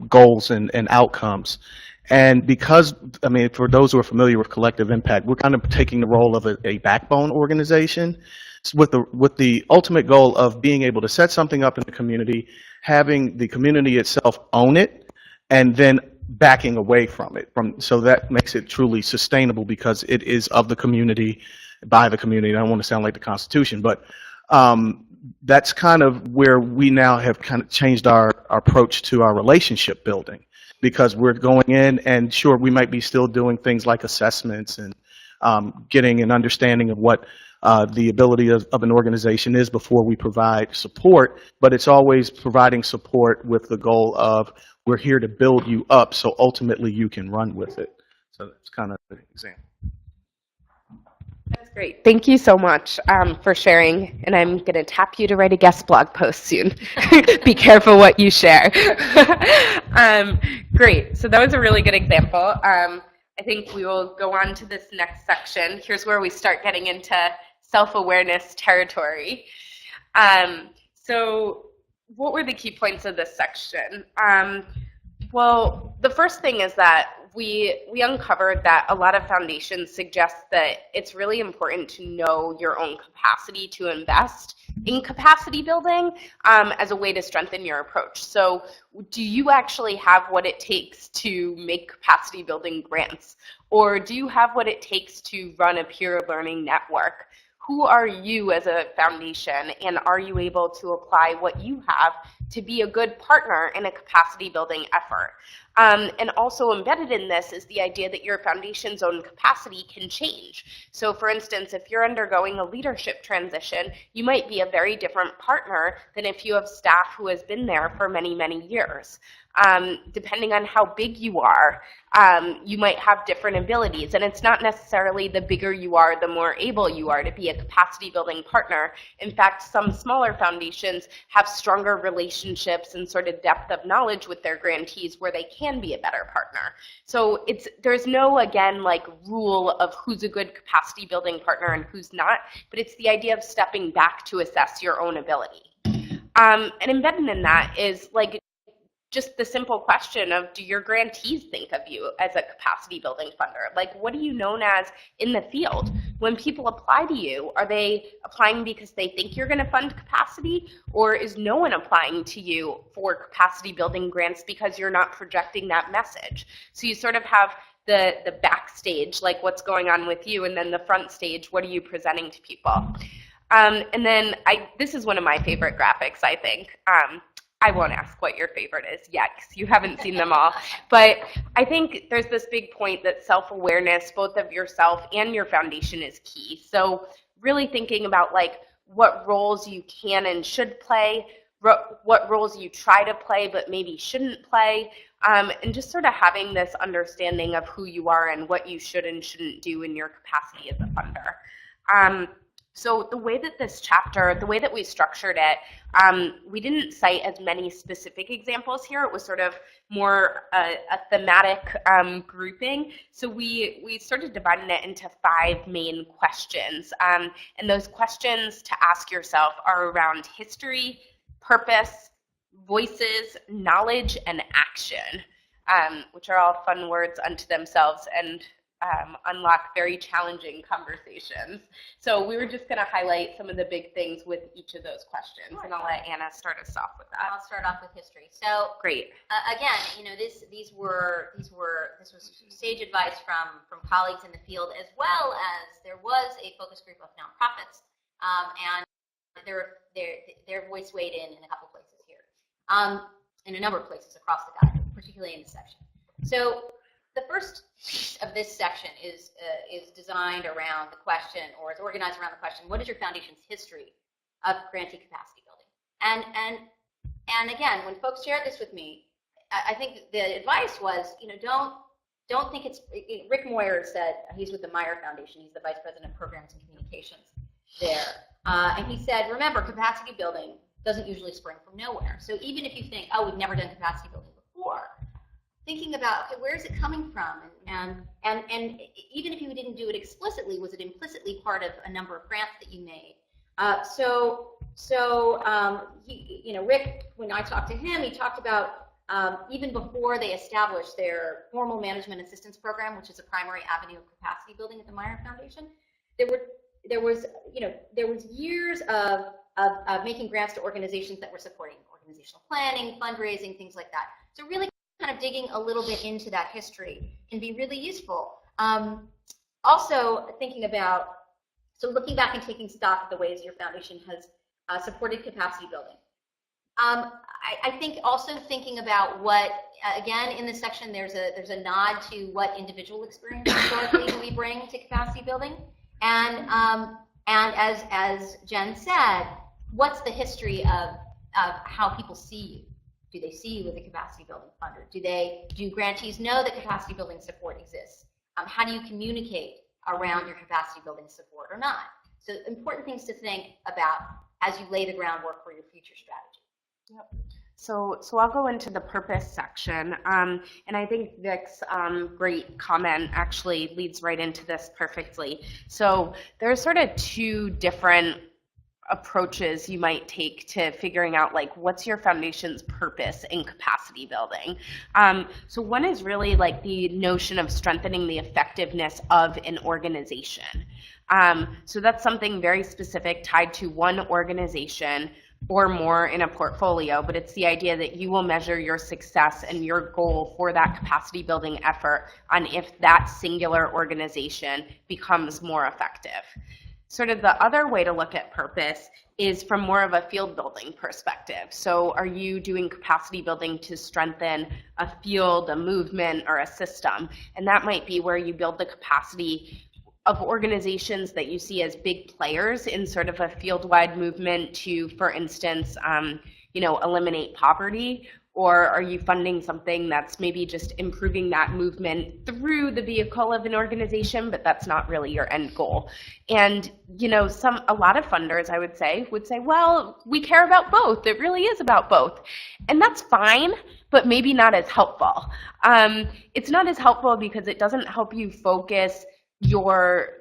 goals and outcomes. And because, I mean, for those who are familiar with collective impact, we're kind of taking the role of a backbone organization with the ultimate goal of being able to set something up in the community, having the community itself own it, and then backing away from it. So that makes it truly sustainable because it is of the community, by the community. I don't want to sound like the Constitution, but that's kind of where we now have kind of changed our approach to our relationship building, because we're going in and sure, we might be still doing things like assessments and getting an understanding of what the ability of an organization is before we provide support, but it's always providing support with the goal of we're here to build you up so ultimately you can run with it. So that's kind of the example. That's great. Thank you so much for sharing, and I'm going to tap you to write a guest blog post soon. Be careful what you share. Great. So that was a really good example. I think we will go on to this next section. Here's where we start getting into self-awareness territory. So what were the key points of this section? Well, the first thing is that we uncovered that a lot of foundations suggest that it's really important to know your own capacity to invest in capacity building as a way to strengthen your approach. So do you actually have what it takes to make capacity building grants? Or do you have what it takes to run a peer learning network? Who are you as a foundation, and are you able to apply what you have to be a good partner in a capacity building effort? And also embedded in this is the idea that your foundation's own capacity can change. So for instance, if you're undergoing a leadership transition, you might be a very different partner than if you have staff who has been there for many, many years. Depending on how big you are, you might have different abilities, and it's not necessarily the bigger you are, the more able you are to be a capacity building partner. In fact, some smaller foundations have stronger relationships and sort of depth of knowledge with their grantees where they can be a better partner. So there's no, again, like rule of who's a good capacity building partner and who's not, but it's the idea of stepping back to assess your own ability. And embedded in that is like just the simple question of, do your grantees think of you as a capacity building funder? Like, what are you known as in the field? When people apply to you, are they applying because they think you're going to fund capacity? Or is no one applying to you for capacity building grants because you're not projecting that message? So you sort of have the backstage, like what's going on with you, and then the front stage, what are you presenting to people? And then this is one of my favorite graphics, I think. I won't ask what your favorite is yet because you haven't seen them all. But I think there's this big point that self-awareness, both of yourself and your foundation, is key. So really thinking about like what roles you can and should play, what roles you try to play but maybe shouldn't play, and just sort of having this understanding of who you are and what you should and shouldn't do in your capacity as a funder. So the way that this chapter, the way that we structured it, we didn't cite as many specific examples here. It was sort of more a thematic grouping. So we started dividing it into 5 main questions. And those questions to ask yourself are around history, purpose, voices, knowledge, and action, which are all fun words unto themselves and unlock very challenging conversations. So we were just going to highlight some of the big things with each of those questions, and I'll let Anna start us off with that. I'll start off with history. So great. Again, you know, this was sage advice from colleagues in the field, as well as there was a focus group of nonprofits, and their voice weighed in a couple places here, in a number of places across the guide, particularly in this section. So the first piece of this section is designed around the question, or is organized around the question, what is your foundation's history of grantee capacity building? And again, when folks shared this with me, I think the advice was, you know, don't think it's, Rick Moyer said, he's with the Meyer Foundation, he's the Vice President of Programs and Communications there, and he said, remember, capacity building doesn't usually spring from nowhere. So even if you think, oh, we've never done capacity building before, thinking about, okay, where is it coming from? And even if you didn't do it explicitly, was it implicitly part of a number of grants that you made? So So, Rick, when I talked to him, he talked about even before they established their formal management assistance program, which is a primary avenue of capacity building at the Meyer Foundation, there was years of making grants to organizations that were supporting organizational planning, fundraising, things like that. So really kind of digging a little bit into that history can be really useful. Also thinking about, so looking back and taking stock of the ways your foundation has supported capacity building. I think also thinking about what, again, in this section, there's a nod to what individual experience historically do we bring to capacity building, and as Jen said, what's the history of how people see you? Do they see you as a capacity building funder? Do grantees know that capacity building support exists? How do you communicate around your capacity building support or not? So important things to think about as you lay the groundwork for your future strategy. Yep. So I'll go into the purpose section, and I think Vic's great comment actually leads right into this perfectly. So there are sort of two different approaches you might take to figuring out like what's your foundation's purpose in capacity building. So one is really like the notion of strengthening the effectiveness of an organization. So that's something very specific tied to one organization or more in a portfolio, but it's the idea that you will measure your success and your goal for that capacity building effort on if that singular organization becomes more effective. Sort of the other way to look at purpose is from more of a field building perspective. So are you doing capacity building to strengthen a field, a movement, or a system? And that might be where you build the capacity of organizations that you see as big players in sort of a field-wide movement to, for instance, eliminate poverty. Or are you funding something that's maybe just improving that movement through the vehicle of an organization, but that's not really your end goal? And a lot of funders, I would say, well, we care about both. It really is about both, and that's fine, but maybe not as helpful. It's not as helpful because it doesn't help you focus your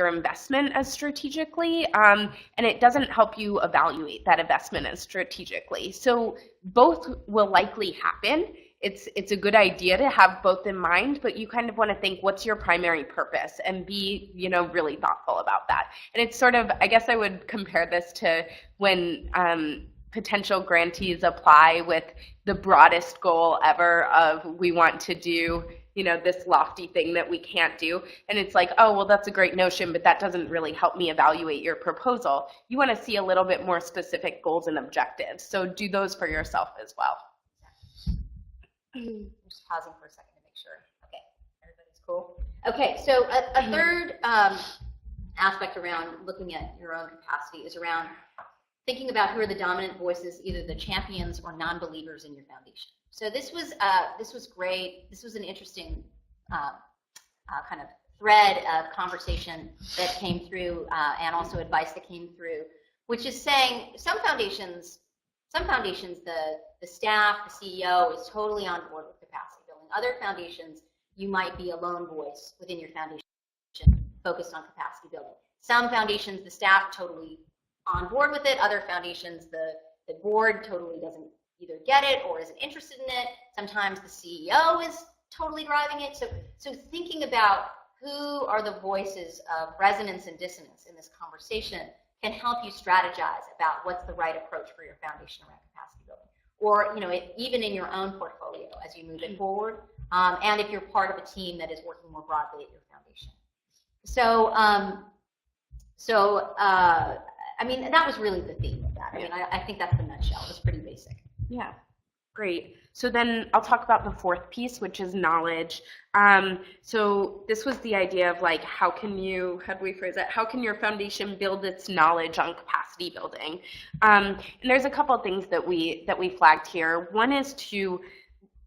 investment as strategically, and it doesn't help you evaluate that investment as strategically. So both will likely happen. It's a good idea to have both in mind, but you kind of want to think, what's your primary purpose, and be really thoughtful about that. And it's sort of, I guess I would compare this to when potential grantees apply with the broadest goal ever of we want to do this lofty thing that we can't do. And it's like, oh, well, that's a great notion, but that doesn't really help me evaluate your proposal. You want to see a little bit more specific goals and objectives. So do those for yourself as well. I'm just pausing for a second to make sure. Okay, everybody's cool. Okay, so a third aspect around looking at your own capacity is around thinking about who are the dominant voices, either the champions or non-believers in your foundation. So this was great. This was an interesting kind of thread of conversation that came through, and also advice that came through, which is saying some foundations, the staff, the CEO is totally on board with capacity building. Other foundations, you might be a lone voice within your foundation focused on capacity building. Some foundations, the staff totally on board with it. Other foundations, the board totally doesn't either get it or isn't interested in it. Sometimes the CEO is totally driving it. So thinking about who are the voices of resonance and dissonance in this conversation can help you strategize about what's the right approach for your foundation around capacity building. Or even in your own portfolio as you move it forward, and if you're part of a team that is working more broadly at your foundation. So that was really the theme of that. I think that's the nutshell. It was pretty basic. Yeah, great. So then I'll talk about the fourth piece, which is knowledge. So this was the idea of like, how do we phrase it? How can your foundation build its knowledge on capacity building? And there's a couple of things that we flagged here. One is to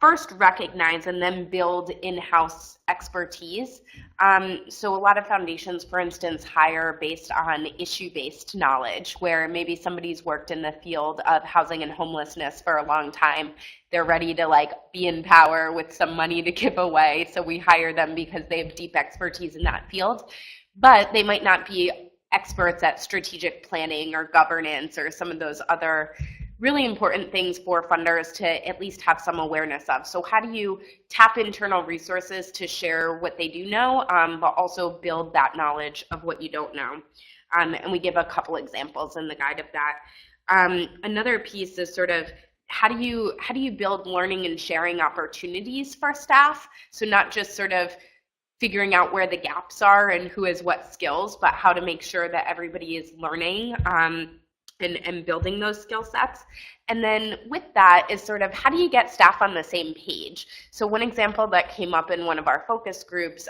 first recognize and then build in-house expertise. So a lot of foundations, for instance, hire based on issue-based knowledge, where maybe somebody's worked in the field of housing and homelessness for a long time. They're ready to be in power with some money to give away, so we hire them because they have deep expertise in that field. But they might not be experts at strategic planning or governance or some of those other really important things for funders to at least have some awareness of. So how do you tap internal resources to share what they do know, but also build that knowledge of what you don't know? And we give a couple examples in the guide of that. Another piece is sort of how do you build learning and sharing opportunities for staff? So not just sort of figuring out where the gaps are and who has what skills, but how to make sure that everybody is learning and building those skill sets. And then with that is sort of how do you get staff on the same page? So one example that came up in one of our focus groups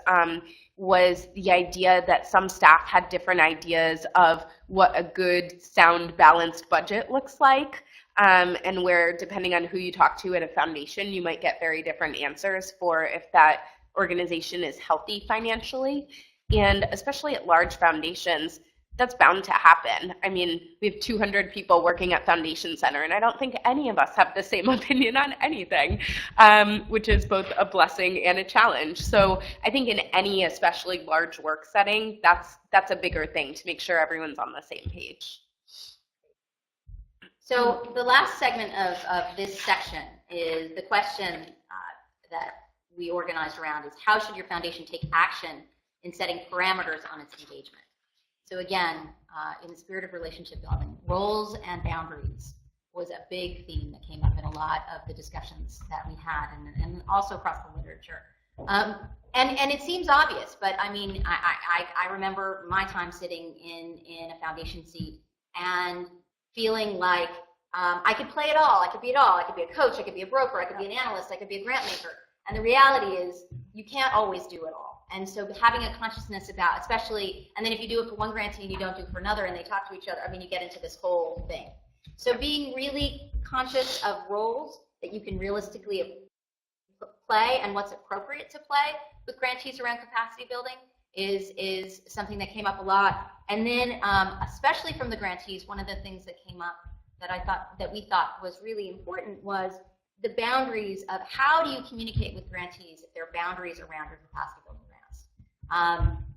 was the idea that some staff had different ideas of what a good, sound, balanced budget looks like. And where, depending on who you talk to at a foundation, you might get very different answers for if that organization is healthy financially. And especially at large foundations, that's bound to happen. I mean, we have 200 people working at Foundation Center, and I don't think any of us have the same opinion on anything, which is both a blessing and a challenge. So I think in any especially large work setting, that's a bigger thing to make sure everyone's on the same page. So the last segment of this section is the question that we organized around is how should your foundation take action in setting parameters on its engagement? So again, in the spirit of relationship building, roles and boundaries was a big theme that came up in a lot of the discussions that we had and also across the literature. And it seems obvious, but I mean, I remember my time sitting in a foundation seat and feeling like I could play it all. I could be it all. I could be a coach. I could be a broker. I could be an analyst. I could be a grant maker. And the reality is you can't always do it all. And so having a consciousness about, especially, and then if you do it for one grantee and you don't do it for another and they talk to each other, I mean, you get into this whole thing. So being really conscious of roles that you can realistically play and what's appropriate to play with grantees around capacity building is something that came up a lot. And then especially from the grantees, one of the things that came up that we thought was really important was the boundaries of how do you communicate with grantees if there are boundaries around your capacity building grants.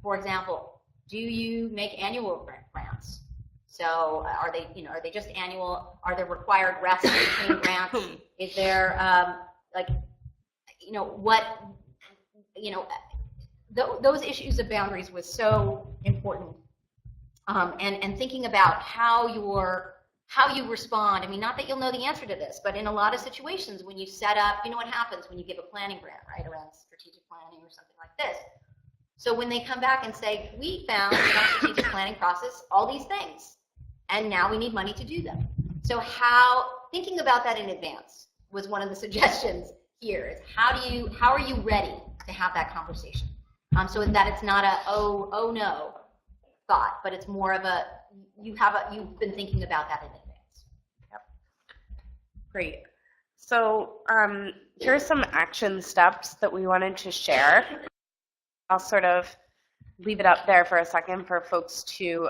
For example, do you make annual grants? So are they just annual? Are there required rests between grants? Is there those issues of boundaries was so important. And thinking about how you respond. I mean, not that you'll know the answer to this, but in a lot of situations when you set up, you know what happens when you give a planning grant, right, around strategic planning or something like this. So when they come back and say, we found in our strategic planning process all these things, and now we need money to do them. So thinking about that in advance was one of the suggestions here is how are you ready to have that conversation? So that it's not a, oh no thought, but it's more of a, you've been thinking about that in advance. Yep. Great. So here are some action steps that we wanted to share. I'll sort of leave it up there for a second for folks to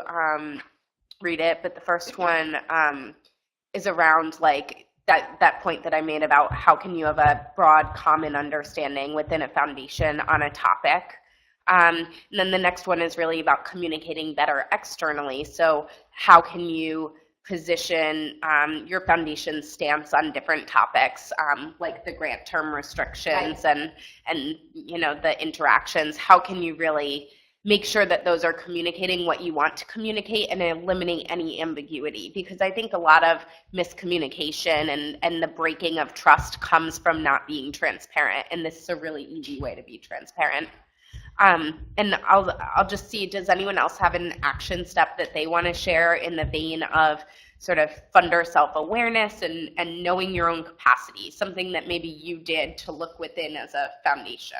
read it, but the first one is around like that point that I made about how can you have a broad common understanding within a foundation on a topic. And then the next one is really about communicating better externally. So how can you position your foundation's stance on different topics, like the grant term restrictions and the interactions? How can you really make sure that those are communicating what you want to communicate and eliminate any ambiguity? Because I think a lot of miscommunication and the breaking of trust comes from not being transparent, and this is a really easy way to be transparent. And I'll just see, does anyone else have an action step that they want to share in the vein of sort of funder self-awareness and knowing your own capacity, something that maybe you did to look within as a foundation?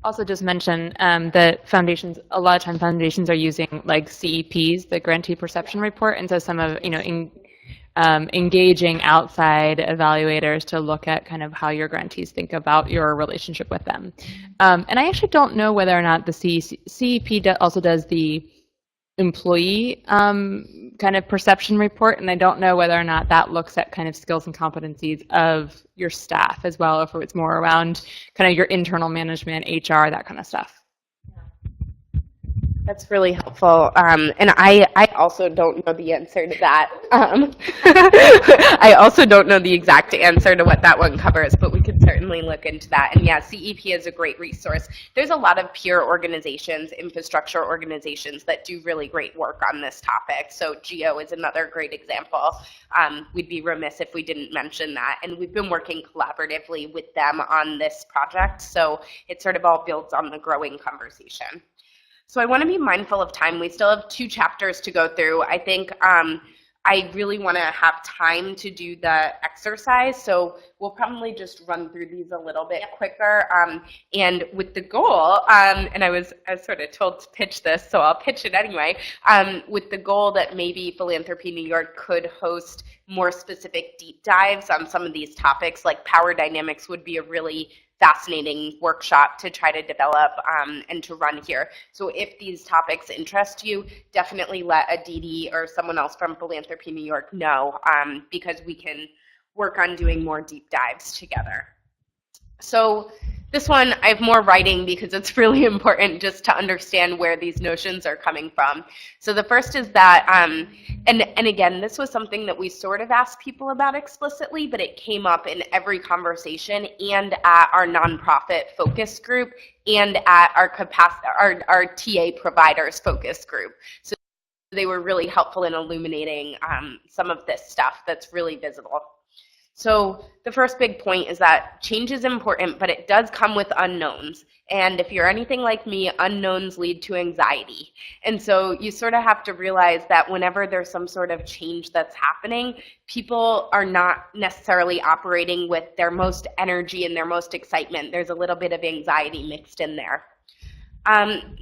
Also just mention that foundations, a lot of time foundations are using like CEPs, the Grantee Perception Report, and so some of, engaging outside evaluators to look at kind of how your grantees think about your relationship with them. And I actually don't know whether or not the CEP also does the employee kind of perception report, and I don't know whether or not that looks at kind of skills and competencies of your staff as well, if it's more around kind of your internal management, HR, that kind of stuff. That's really helpful. And I also don't know the answer to that. I also don't know the exact answer to what that one covers, but we could certainly look into that. And yeah, CEP is a great resource. There's a lot of peer organizations, infrastructure organizations that do really great work on this topic. So GEO is another great example. We'd be remiss if we didn't mention that. And we've been working collaboratively with them on this project. So it sort of all builds on the growing conversation. So I want to be mindful of time. We still have 2 chapters to go through. I think I really want to have time to do the exercise, so we'll probably just run through these a little bit quicker. And with the goal, and I was sort of told to pitch this, so I'll pitch it anyway, with the goal that maybe Philanthropy New York could host more specific deep dives on some of these topics, like power dynamics would be a really fascinating workshop to try to develop and to run here. So if these topics interest you, definitely let a DD or someone else from Philanthropy New York know, because we can work on doing more deep dives together. So this one, I have more writing because it's really important just to understand where these notions are coming from. So the first is that, and again, this was something that we sort of asked people about explicitly, but it came up in every conversation and at our nonprofit focus group and at our TA providers focus group. So they were really helpful in illuminating some of this stuff that's really visible. So the first big point is that change is important, but it does come with unknowns. And if you're anything like me, unknowns lead to anxiety. And so you sort of have to realize that whenever there's some sort of change that's happening, people are not necessarily operating with their most energy and their most excitement. There's a little bit of anxiety mixed in there.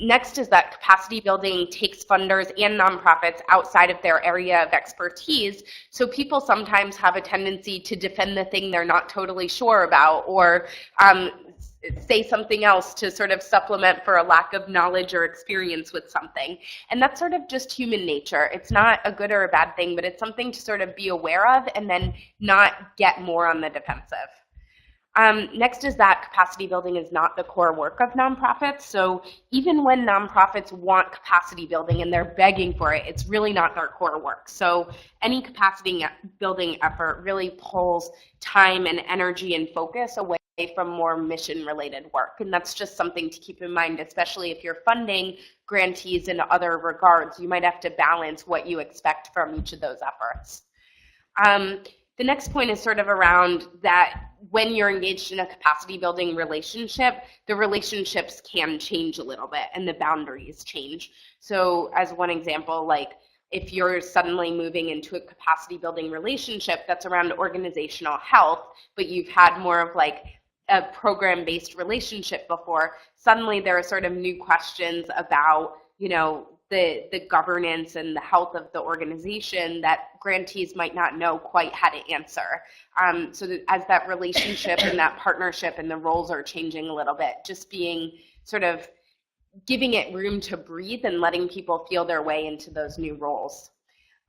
Next is that capacity building takes funders and nonprofits outside of their area of expertise. So people sometimes have a tendency to defend the thing they're not totally sure about, or say something else to sort of supplement for a lack of knowledge or experience with something. And that's sort of just human nature. It's not a good or a bad thing, but it's something to sort of be aware of and then not get more on the defensive. Next is that capacity building is not the core work of nonprofits. So even when nonprofits want capacity building and they're begging for it, it's really not their core work. So any capacity building effort really pulls time and energy and focus away from more mission-related work. And that's just something to keep in mind, especially if you're funding grantees in other regards. You might have to balance what you expect from each of those efforts. The next point is sort of around that when you're engaged in a capacity building relationship, the relationships can change a little bit and the boundaries change. So as one example, like if you're suddenly moving into a capacity building relationship that's around organizational health, but you've had more of like a program-based relationship before, suddenly there are sort of new questions about, you know, the governance and the health of the organization that grantees might not know quite how to answer. So that as that relationship and that partnership and the roles are changing a little bit, just being sort of giving it room to breathe and letting people feel their way into those new roles.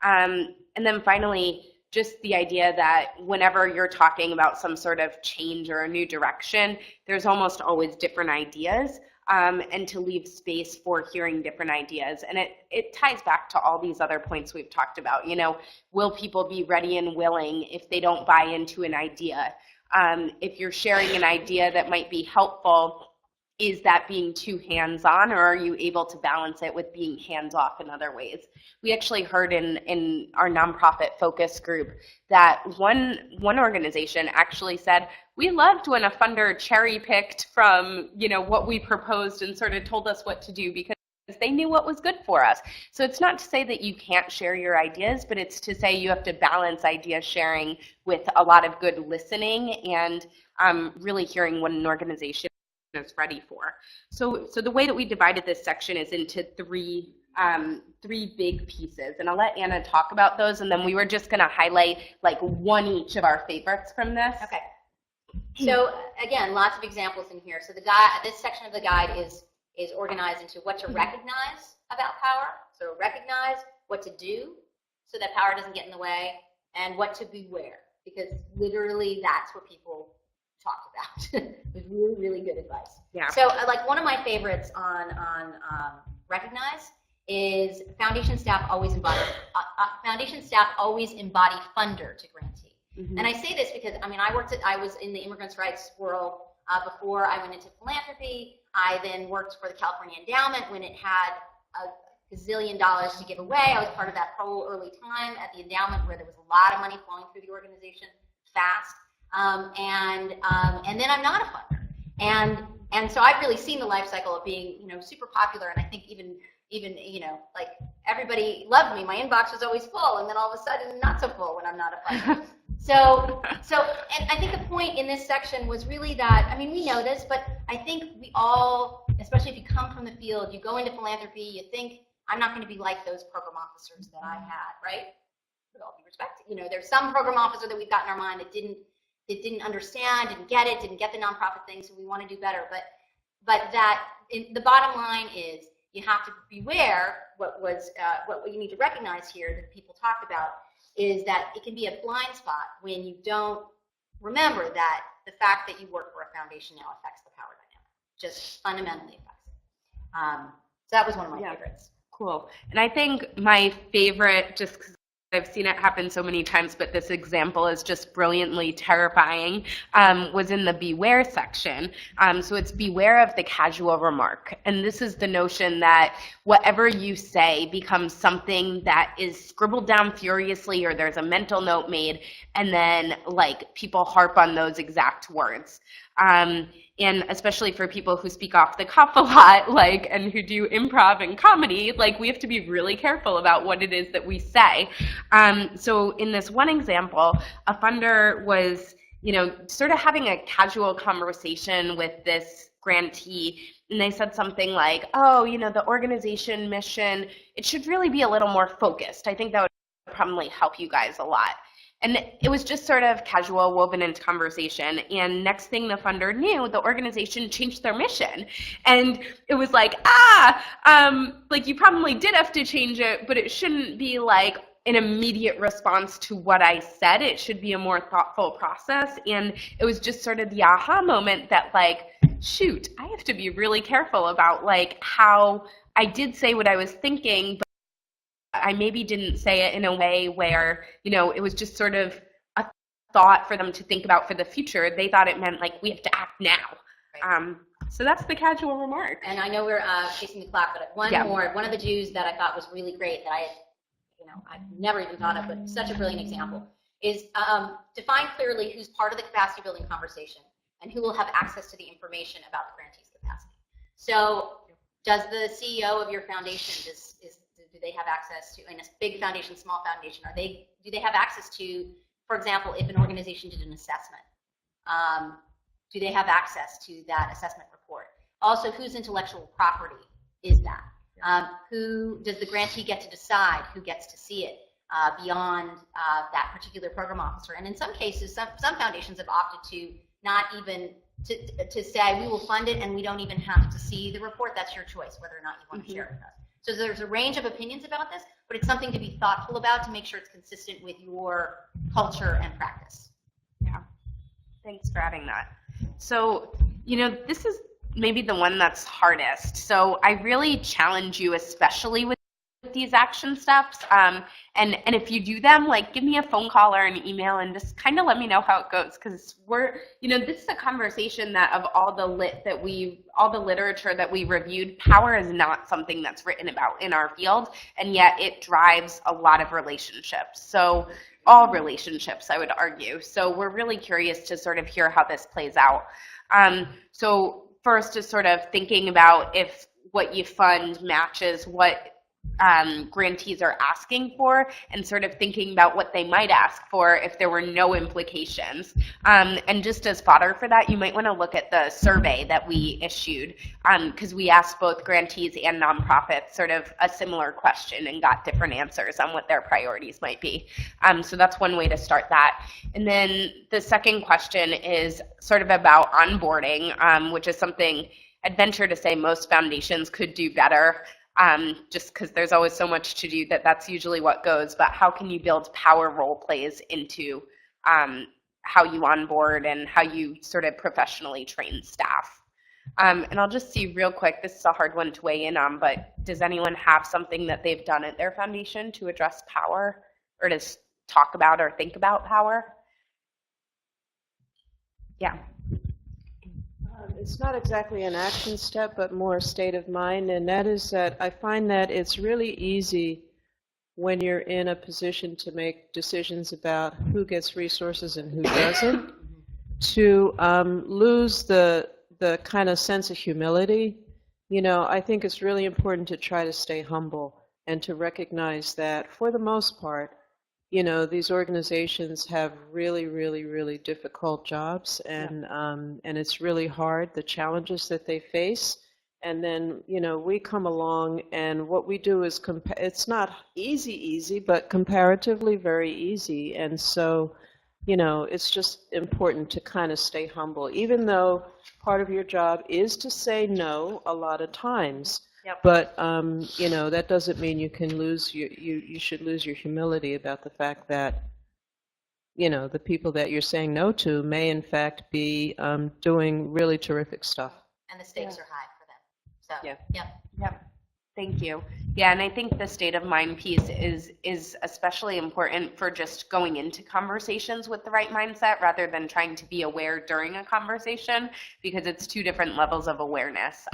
And then finally, just the idea that whenever you're talking about some sort of change or a new direction, there's almost always different ideas. And to leave space for hearing different ideas. And it ties back to all these other points we've talked about. You know, will people be ready and willing if they don't buy into an idea? If you're sharing an idea that might be helpful, is that being too hands-on, or are you able to balance it with being hands-off in other ways? We actually heard in our nonprofit focus group that one organization actually said, we loved when a funder cherry-picked from, you know, what we proposed and sort of told us what to do because they knew what was good for us. So it's not to say that you can't share your ideas, but it's to say you have to balance idea sharing with a lot of good listening and really hearing what an organization is ready for. So the way that we divided this section is into three big pieces, and I'll let Anna talk about those, and then we were just going to highlight like one each of our favorites from this. Okay. So again, lots of examples in here. So this section of the guide is is organized into what to recognize about power, so recognize what to do so that power doesn't get in the way, and what to beware, because literally that's what people talked about. It was really, really good advice. Yeah. So like one of my favorites on recognize is foundation staff always embody funder to grantee. Mm-hmm. And I say this because I was in the immigrants' rights world before I went into philanthropy. I then worked for the California Endowment when it had a gazillion dollars to give away. I was part of that whole early time at the endowment where there was a lot of money flowing through the organization fast. And then I'm not a funder. And so I've really seen the life cycle of being, super popular. And I think even, like everybody loved me. My inbox was always full. And then all of a sudden not so full when I'm not a funder. So, and I think the point in this section was really that, we know this, but I think we all, especially if you come from the field, you go into philanthropy, you think, I'm not going to be like those program officers that I had, right? With all due respect, there's some program officer that we've got in our mind that didn't understand, didn't get it, didn't get the nonprofit thing, so we want to do better. But the bottom line is you have to beware what you need to recognize here that people talked about is that it can be a blind spot when you don't remember that the fact that you work for a foundation now affects the power dynamic, just fundamentally affects it. So that was one of my favorites. Cool. And I think my favorite, just because I've seen it happen so many times, but this example is just brilliantly terrifying, was in the beware section. So it's beware of the casual remark. And this is the notion that whatever you say becomes something that is scribbled down furiously, or there's a mental note made, and then people harp on those exact words. And especially for people who speak off the cuff a lot, and who do improv and comedy, we have to be really careful about what it is that we say. So in this one example, a funder was, sort of having a casual conversation with this grantee, and they said something like, oh, the organization mission, it should really be a little more focused. I think that would probably help you guys a lot. And it was just sort of casual, woven into conversation. And next thing the funder knew, the organization changed their mission. And it was you probably did have to change it, but it shouldn't be an immediate response to what I said. It should be a more thoughtful process. And it was just sort of the aha moment that shoot, I have to be really careful about how I did say what I was thinking, but I maybe didn't say it in a way where, it was just sort of a thought for them to think about for the future. They thought it meant we have to act now. Right. So that's the casual remark. And I know we're chasing the clock, but one of the Jews that I thought was really great that I've never even thought of, but such a brilliant example, is define clearly who's part of the capacity building conversation and who will have access to the information about the grantee's capacity. So does the CEO of your foundation, do they have access to, in a big foundation, small foundation, do they have access to, for example, if an organization did an assessment, do they have access to that assessment report? Also, whose intellectual property is that? Who does the grantee get to decide who gets to see it beyond that particular program officer? And in some cases, some foundations have opted to not even to say we will fund it and we don't even have to see the report. That's your choice whether or not you want to share it with us. So there's a range of opinions about this, but it's something to be thoughtful about to make sure it's consistent with your culture and practice. Yeah. Thanks for adding that. So, this is maybe the one that's hardest. So I really challenge you, especially with these action steps. And if you do them, give me a phone call or an email and just kind of let me know how it goes. Because this is a conversation that of all the literature that we reviewed, power is not something that's written about in our field, and yet it drives a lot of relationships. So all relationships, I would argue. So we're really curious to sort of hear how this plays out. So first, just sort of thinking about if what you fund matches what grantees are asking for, and sort of thinking about what they might ask for if there were no implications. And just as fodder for that, you might want to look at the survey that we issued, because we asked both grantees and nonprofits sort of a similar question and got different answers on what their priorities might be. So that's one way to start that. And then the second question is sort of about onboarding, which is something I'd venture to say most foundations could do better, just because there's always so much to do that's usually what goes. But how can you build power role plays into how you onboard and how you sort of professionally train staff? And I'll just see real quick, this is a hard one to weigh in on, but does anyone have something that they've done at their foundation to address power or to talk about or think about power? Yeah. It's not exactly an action step, but more a state of mind, and that is that I find that it's really easy when you're in a position to make decisions about who gets resources and who doesn't, to lose the kind of sense of humility. You know, I think it's really important to try to stay humble and to recognize that for the most part, you know, these organizations have really, really, really difficult jobs, and it's really hard, the challenges that they face. And then, you know, we come along, and what we do is, it's not easy, but comparatively very easy. And so, you know, it's just important to kind of stay humble, even though part of your job is to say no a lot of times. Yep. But, you know, that doesn't mean you can lose, you should lose your humility about the fact that, you know, the people that you're saying no to may in fact be doing really terrific stuff. And the stakes are high for them. So, Yeah. Yep. Thank you. Yeah, and I think the state of mind piece is especially important for just going into conversations with the right mindset rather than trying to be aware during a conversation, because it's two different levels of awareness.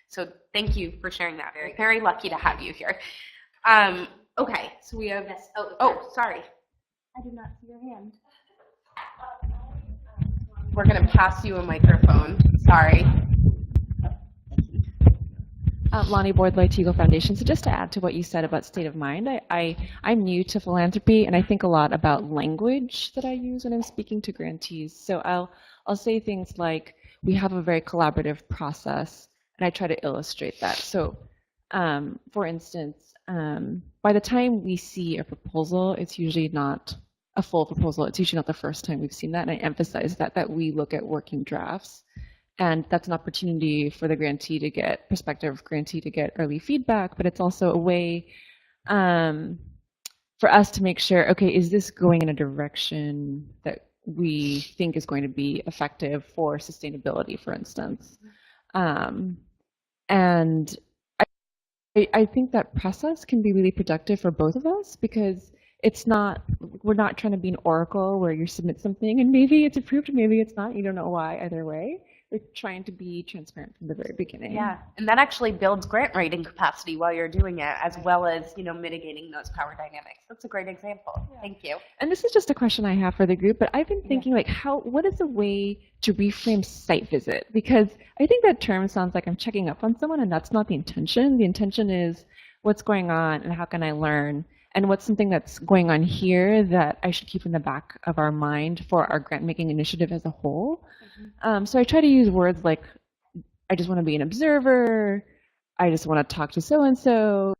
So thank you for sharing that. Very lucky to have you here. Okay, so we have. yes. Oh, sorry. I did not see your hand. We're going to pass you a microphone. Sorry. Lonnie Boardloy, Teagle Foundation. So just to add to what you said about state of mind, I'm new to philanthropy, and I think a lot about language that I use when I'm speaking to grantees. So I'll say things like, we have a very collaborative process, and I try to illustrate that. So for instance, by the time we see a proposal, it's usually not a full proposal. It's usually not the first time we've seen that, and I emphasize that we look at working drafts. And that's an opportunity for the grantee to get, prospective grantee to get early feedback, but it's also a way for us to make sure, okay, is this going in a direction that we think is going to be effective for sustainability, for instance? And I think that process can be really productive for both of us, because it's not, we're not trying to be an oracle where you submit something and maybe it's approved, maybe it's not, you don't know why either way. We're trying to be transparent from the very beginning. Yeah, and that actually builds grant writing capacity while you're doing it, as well as, you know, mitigating those power dynamics. That's a great example. Yeah. Thank you. And this is just a question I have for the group, but I've been thinking, like, what is a way to reframe site visit? Because I think that term sounds like I'm checking up on someone, and that's not the intention. The intention is what's going on and how can I learn, and what's something that's going on here that I should keep in the back of our mind for our grant making initiative as a whole. So I try to use words like, I just want to be an observer, I just want to talk to so-and-so,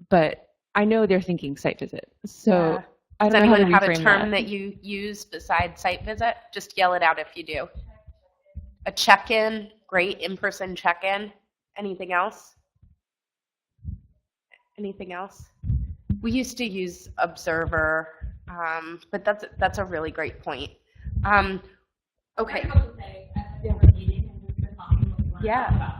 but I know they're thinking site visit. So I don't know how to reframe that. Does anyone have a term that you use besides site visit? Just yell it out if you do. A check-in, great, in-person check-in. Anything else? Anything else? We used to use observer, but that's a really great point. Okay. Yeah.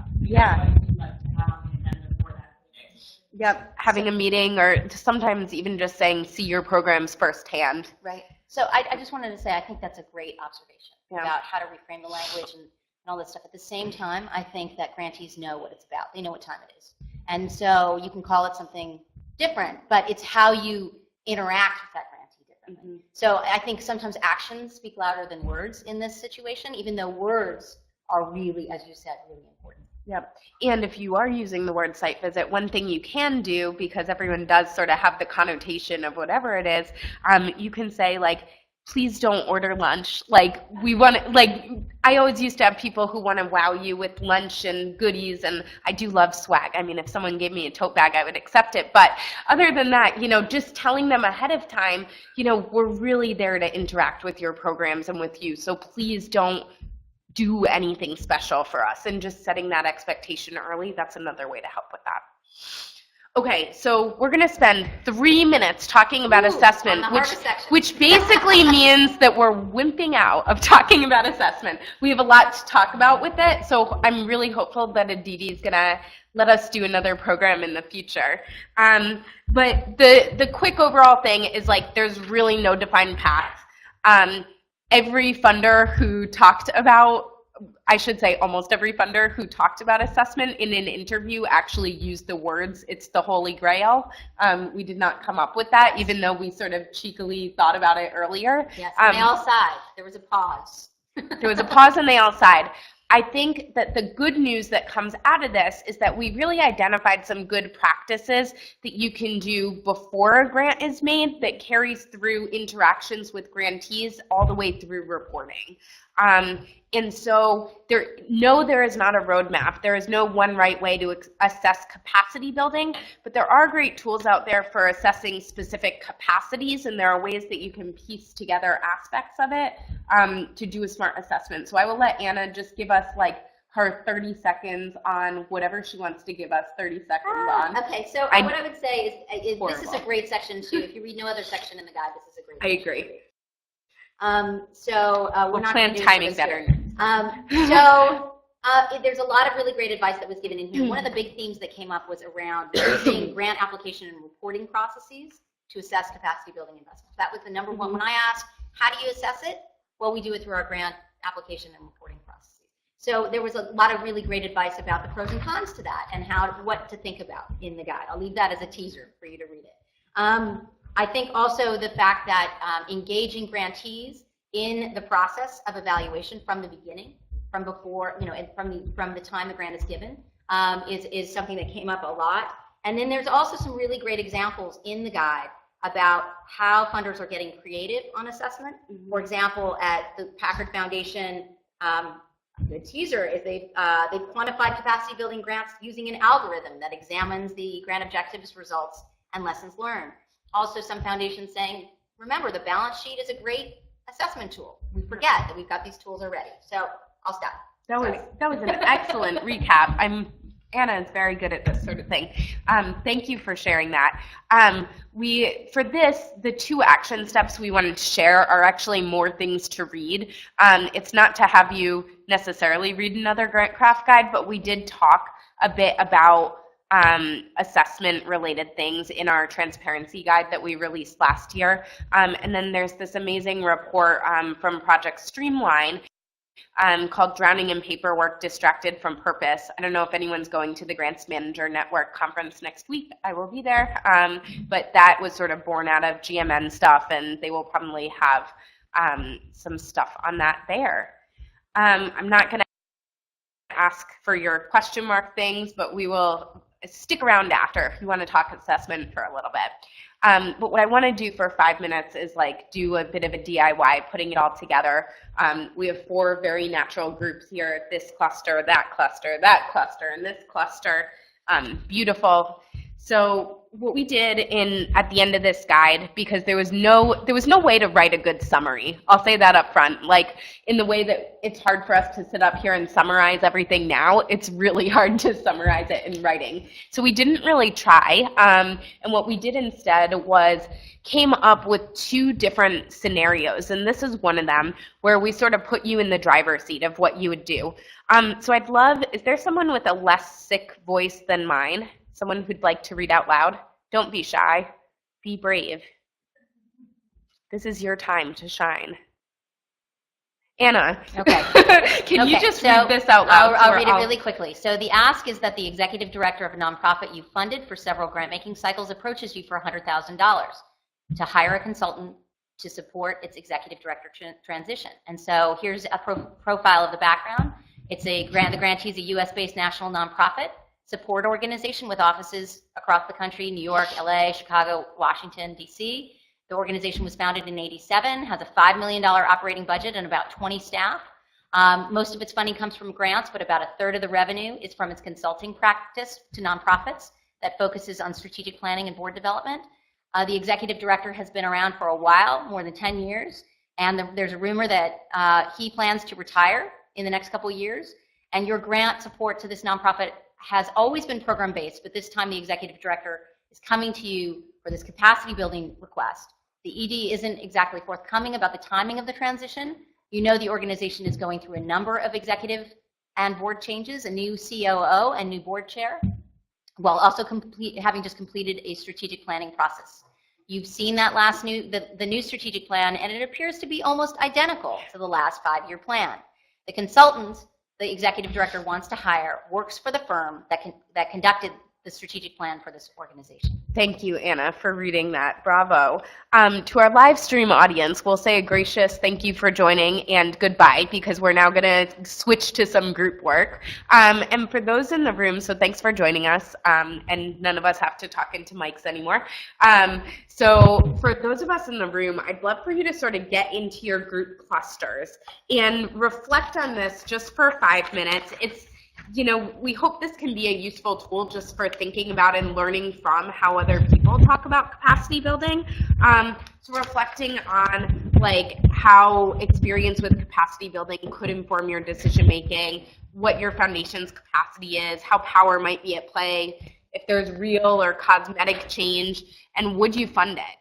Yep. Having a meeting, or sometimes even just saying, see your programs firsthand. Right. So I just wanted to say, I think that's a great observation about how to reframe the language and all this stuff. At the same time, I think that grantees know what it's about. They know what time it is. And so you can call it something different, but it's how you interact with that grantee differently. Mm-hmm. So I think sometimes actions speak louder than words in this situation, even though words are really, as you said, really important. Yep. And if you are using the word site visit, one thing you can do, because everyone does sort of have the connotation of whatever it is, you can say, like, please don't order lunch. Like, we want, like, I always used to have people who want to wow you with lunch and goodies, and I do love swag. I mean, if someone gave me a tote bag, I would accept it. But other than that, you know, just telling them ahead of time, you know, we're really there to interact with your programs and with you. So please don't do anything special for us, and just setting that expectation early, that's another way to help with that. Okay, so we're going to spend 3 minutes talking about assessment, which basically means that we're wimping out of talking about assessment. We have a lot to talk about with it, so I'm really hopeful that Aditi is going to let us do another program in the future. But the quick overall thing is, like, there's really no defined path. Every funder who talked about, I should say almost every funder who talked about assessment in an interview actually used the words, it's the holy grail. We did not come up with that, even though we sort of cheekily thought about it earlier. Yes, and they all sighed. There was a pause. There was a pause and they all sighed. I think that the good news that comes out of this is that we really identified some good practices that you can do before a grant is made that carries through interactions with grantees all the way through reporting. And so there is not a roadmap. There is no one right way to assess capacity building, but there are great tools out there for assessing specific capacities, and there are ways that you can piece together aspects of it to do a smart assessment. So I will let Anna just give us like her 30 seconds on whatever she wants to give us 30 seconds on. Okay, so what I would say is this is a great section too. If you read no other section in the guide, this is a great section. I agree. We'll not plan timing better. There's a lot of really great advice that was given in here. One of the big themes that came up was around using grant application and reporting processes to assess capacity building investments. That was the number one. When I asked, how do you assess it? Well, we do it through our grant application and reporting processes. So there was a lot of really great advice about the pros and cons to that and what to think about in the guide. I'll leave that as a teaser for you to read it. I think also the fact that engaging grantees in the process of evaluation from the beginning, from before, and from the time the grant is given, is something that came up a lot. And then there's also some really great examples in the guide about how funders are getting creative on assessment. For example, at the Packard Foundation, the teaser is they've quantified capacity building grants using an algorithm that examines the grant objectives, results, and lessons learned. Also, some foundations saying, remember, the balance sheet is a great assessment tool. We forget that we've got these tools already. So I'll stop. That was an excellent recap. Anna is very good at this sort of thing. Thank you for sharing that. For this, the 2 action steps we wanted to share are actually more things to read. It's not to have you necessarily read another grant craft guide, but we did talk a bit about assessment related things in our transparency guide that we released last year. And then there's this amazing report from Project Streamline called Drowning in Paperwork, Distracted from Purpose. I don't know if anyone's going to the Grants Manager Network conference next week. I will be there. But that was sort of born out of GMN stuff, and they will probably have some stuff on that there. I'm not going to ask for your question mark things, but we will stick around after if you want to talk assessment for a little bit. But what I want to do for 5 minutes is like do a bit of a DIY, putting it all together. We have 4 very natural groups here, this cluster, that cluster, and this cluster. Beautiful. So what we did at the end of this guide, because there was no way to write a good summary. I'll say that up front. Like in the way that it's hard for us to sit up here and summarize everything now, it's really hard to summarize it in writing. So we didn't really try. And what we did instead was came up with 2 different scenarios. And this is one of them where we sort of put you in the driver's seat of what you would do. So I'd love, is there someone with a less sick voice than mine? Someone who'd like to read out loud? Don't be shy. Be brave. This is your time to shine. Anna, okay. Can you just read this out loud? I'll read it really quickly. So the ask is that the executive director of a nonprofit you funded for several grant-making cycles approaches you for $100,000 to hire a consultant to support its executive director transition. And so here's a profile of the background. The grantee is a U.S.-based national nonprofit support organization with offices across the country, New York, LA, Chicago, Washington, D.C. The organization was founded in '87, has a $5 million operating budget and about 20 staff. Most of its funding comes from grants, but about 1/3 of the revenue is from its consulting practice to nonprofits that focuses on strategic planning and board development. The executive director has been around for a while, more than 10 years, and there's a rumor that he plans to retire in the next couple of years. And your grant support to this nonprofit has always been program-based, but this time the executive director is coming to you for this capacity building request. The ED isn't exactly forthcoming about the timing of the transition. You know the organization is going through a number of executive and board changes, a new COO and new board chair, while also having just completed a strategic planning process. You've seen that the new strategic plan, and it appears to be almost identical to the last 5-year plan. The consultant the executive director wants to hire works for the firm that conducted the strategic plan for this organization. Thank you, Anna, for reading that. Bravo. To our live stream audience, we'll say a gracious thank you for joining and goodbye, because we're now going to switch to some group work. And for those in the room, so thanks for joining us, and none of us have to talk into mics anymore. So for those of us in the room, I'd love for you to sort of get into your group clusters and reflect on this just for 5 minutes. We hope this can be a useful tool just for thinking about and learning from how other people talk about capacity building. So reflecting on how experience with capacity building could inform your decision making, what your foundation's capacity is, how power might be at play, if there's real or cosmetic change, and would you fund it?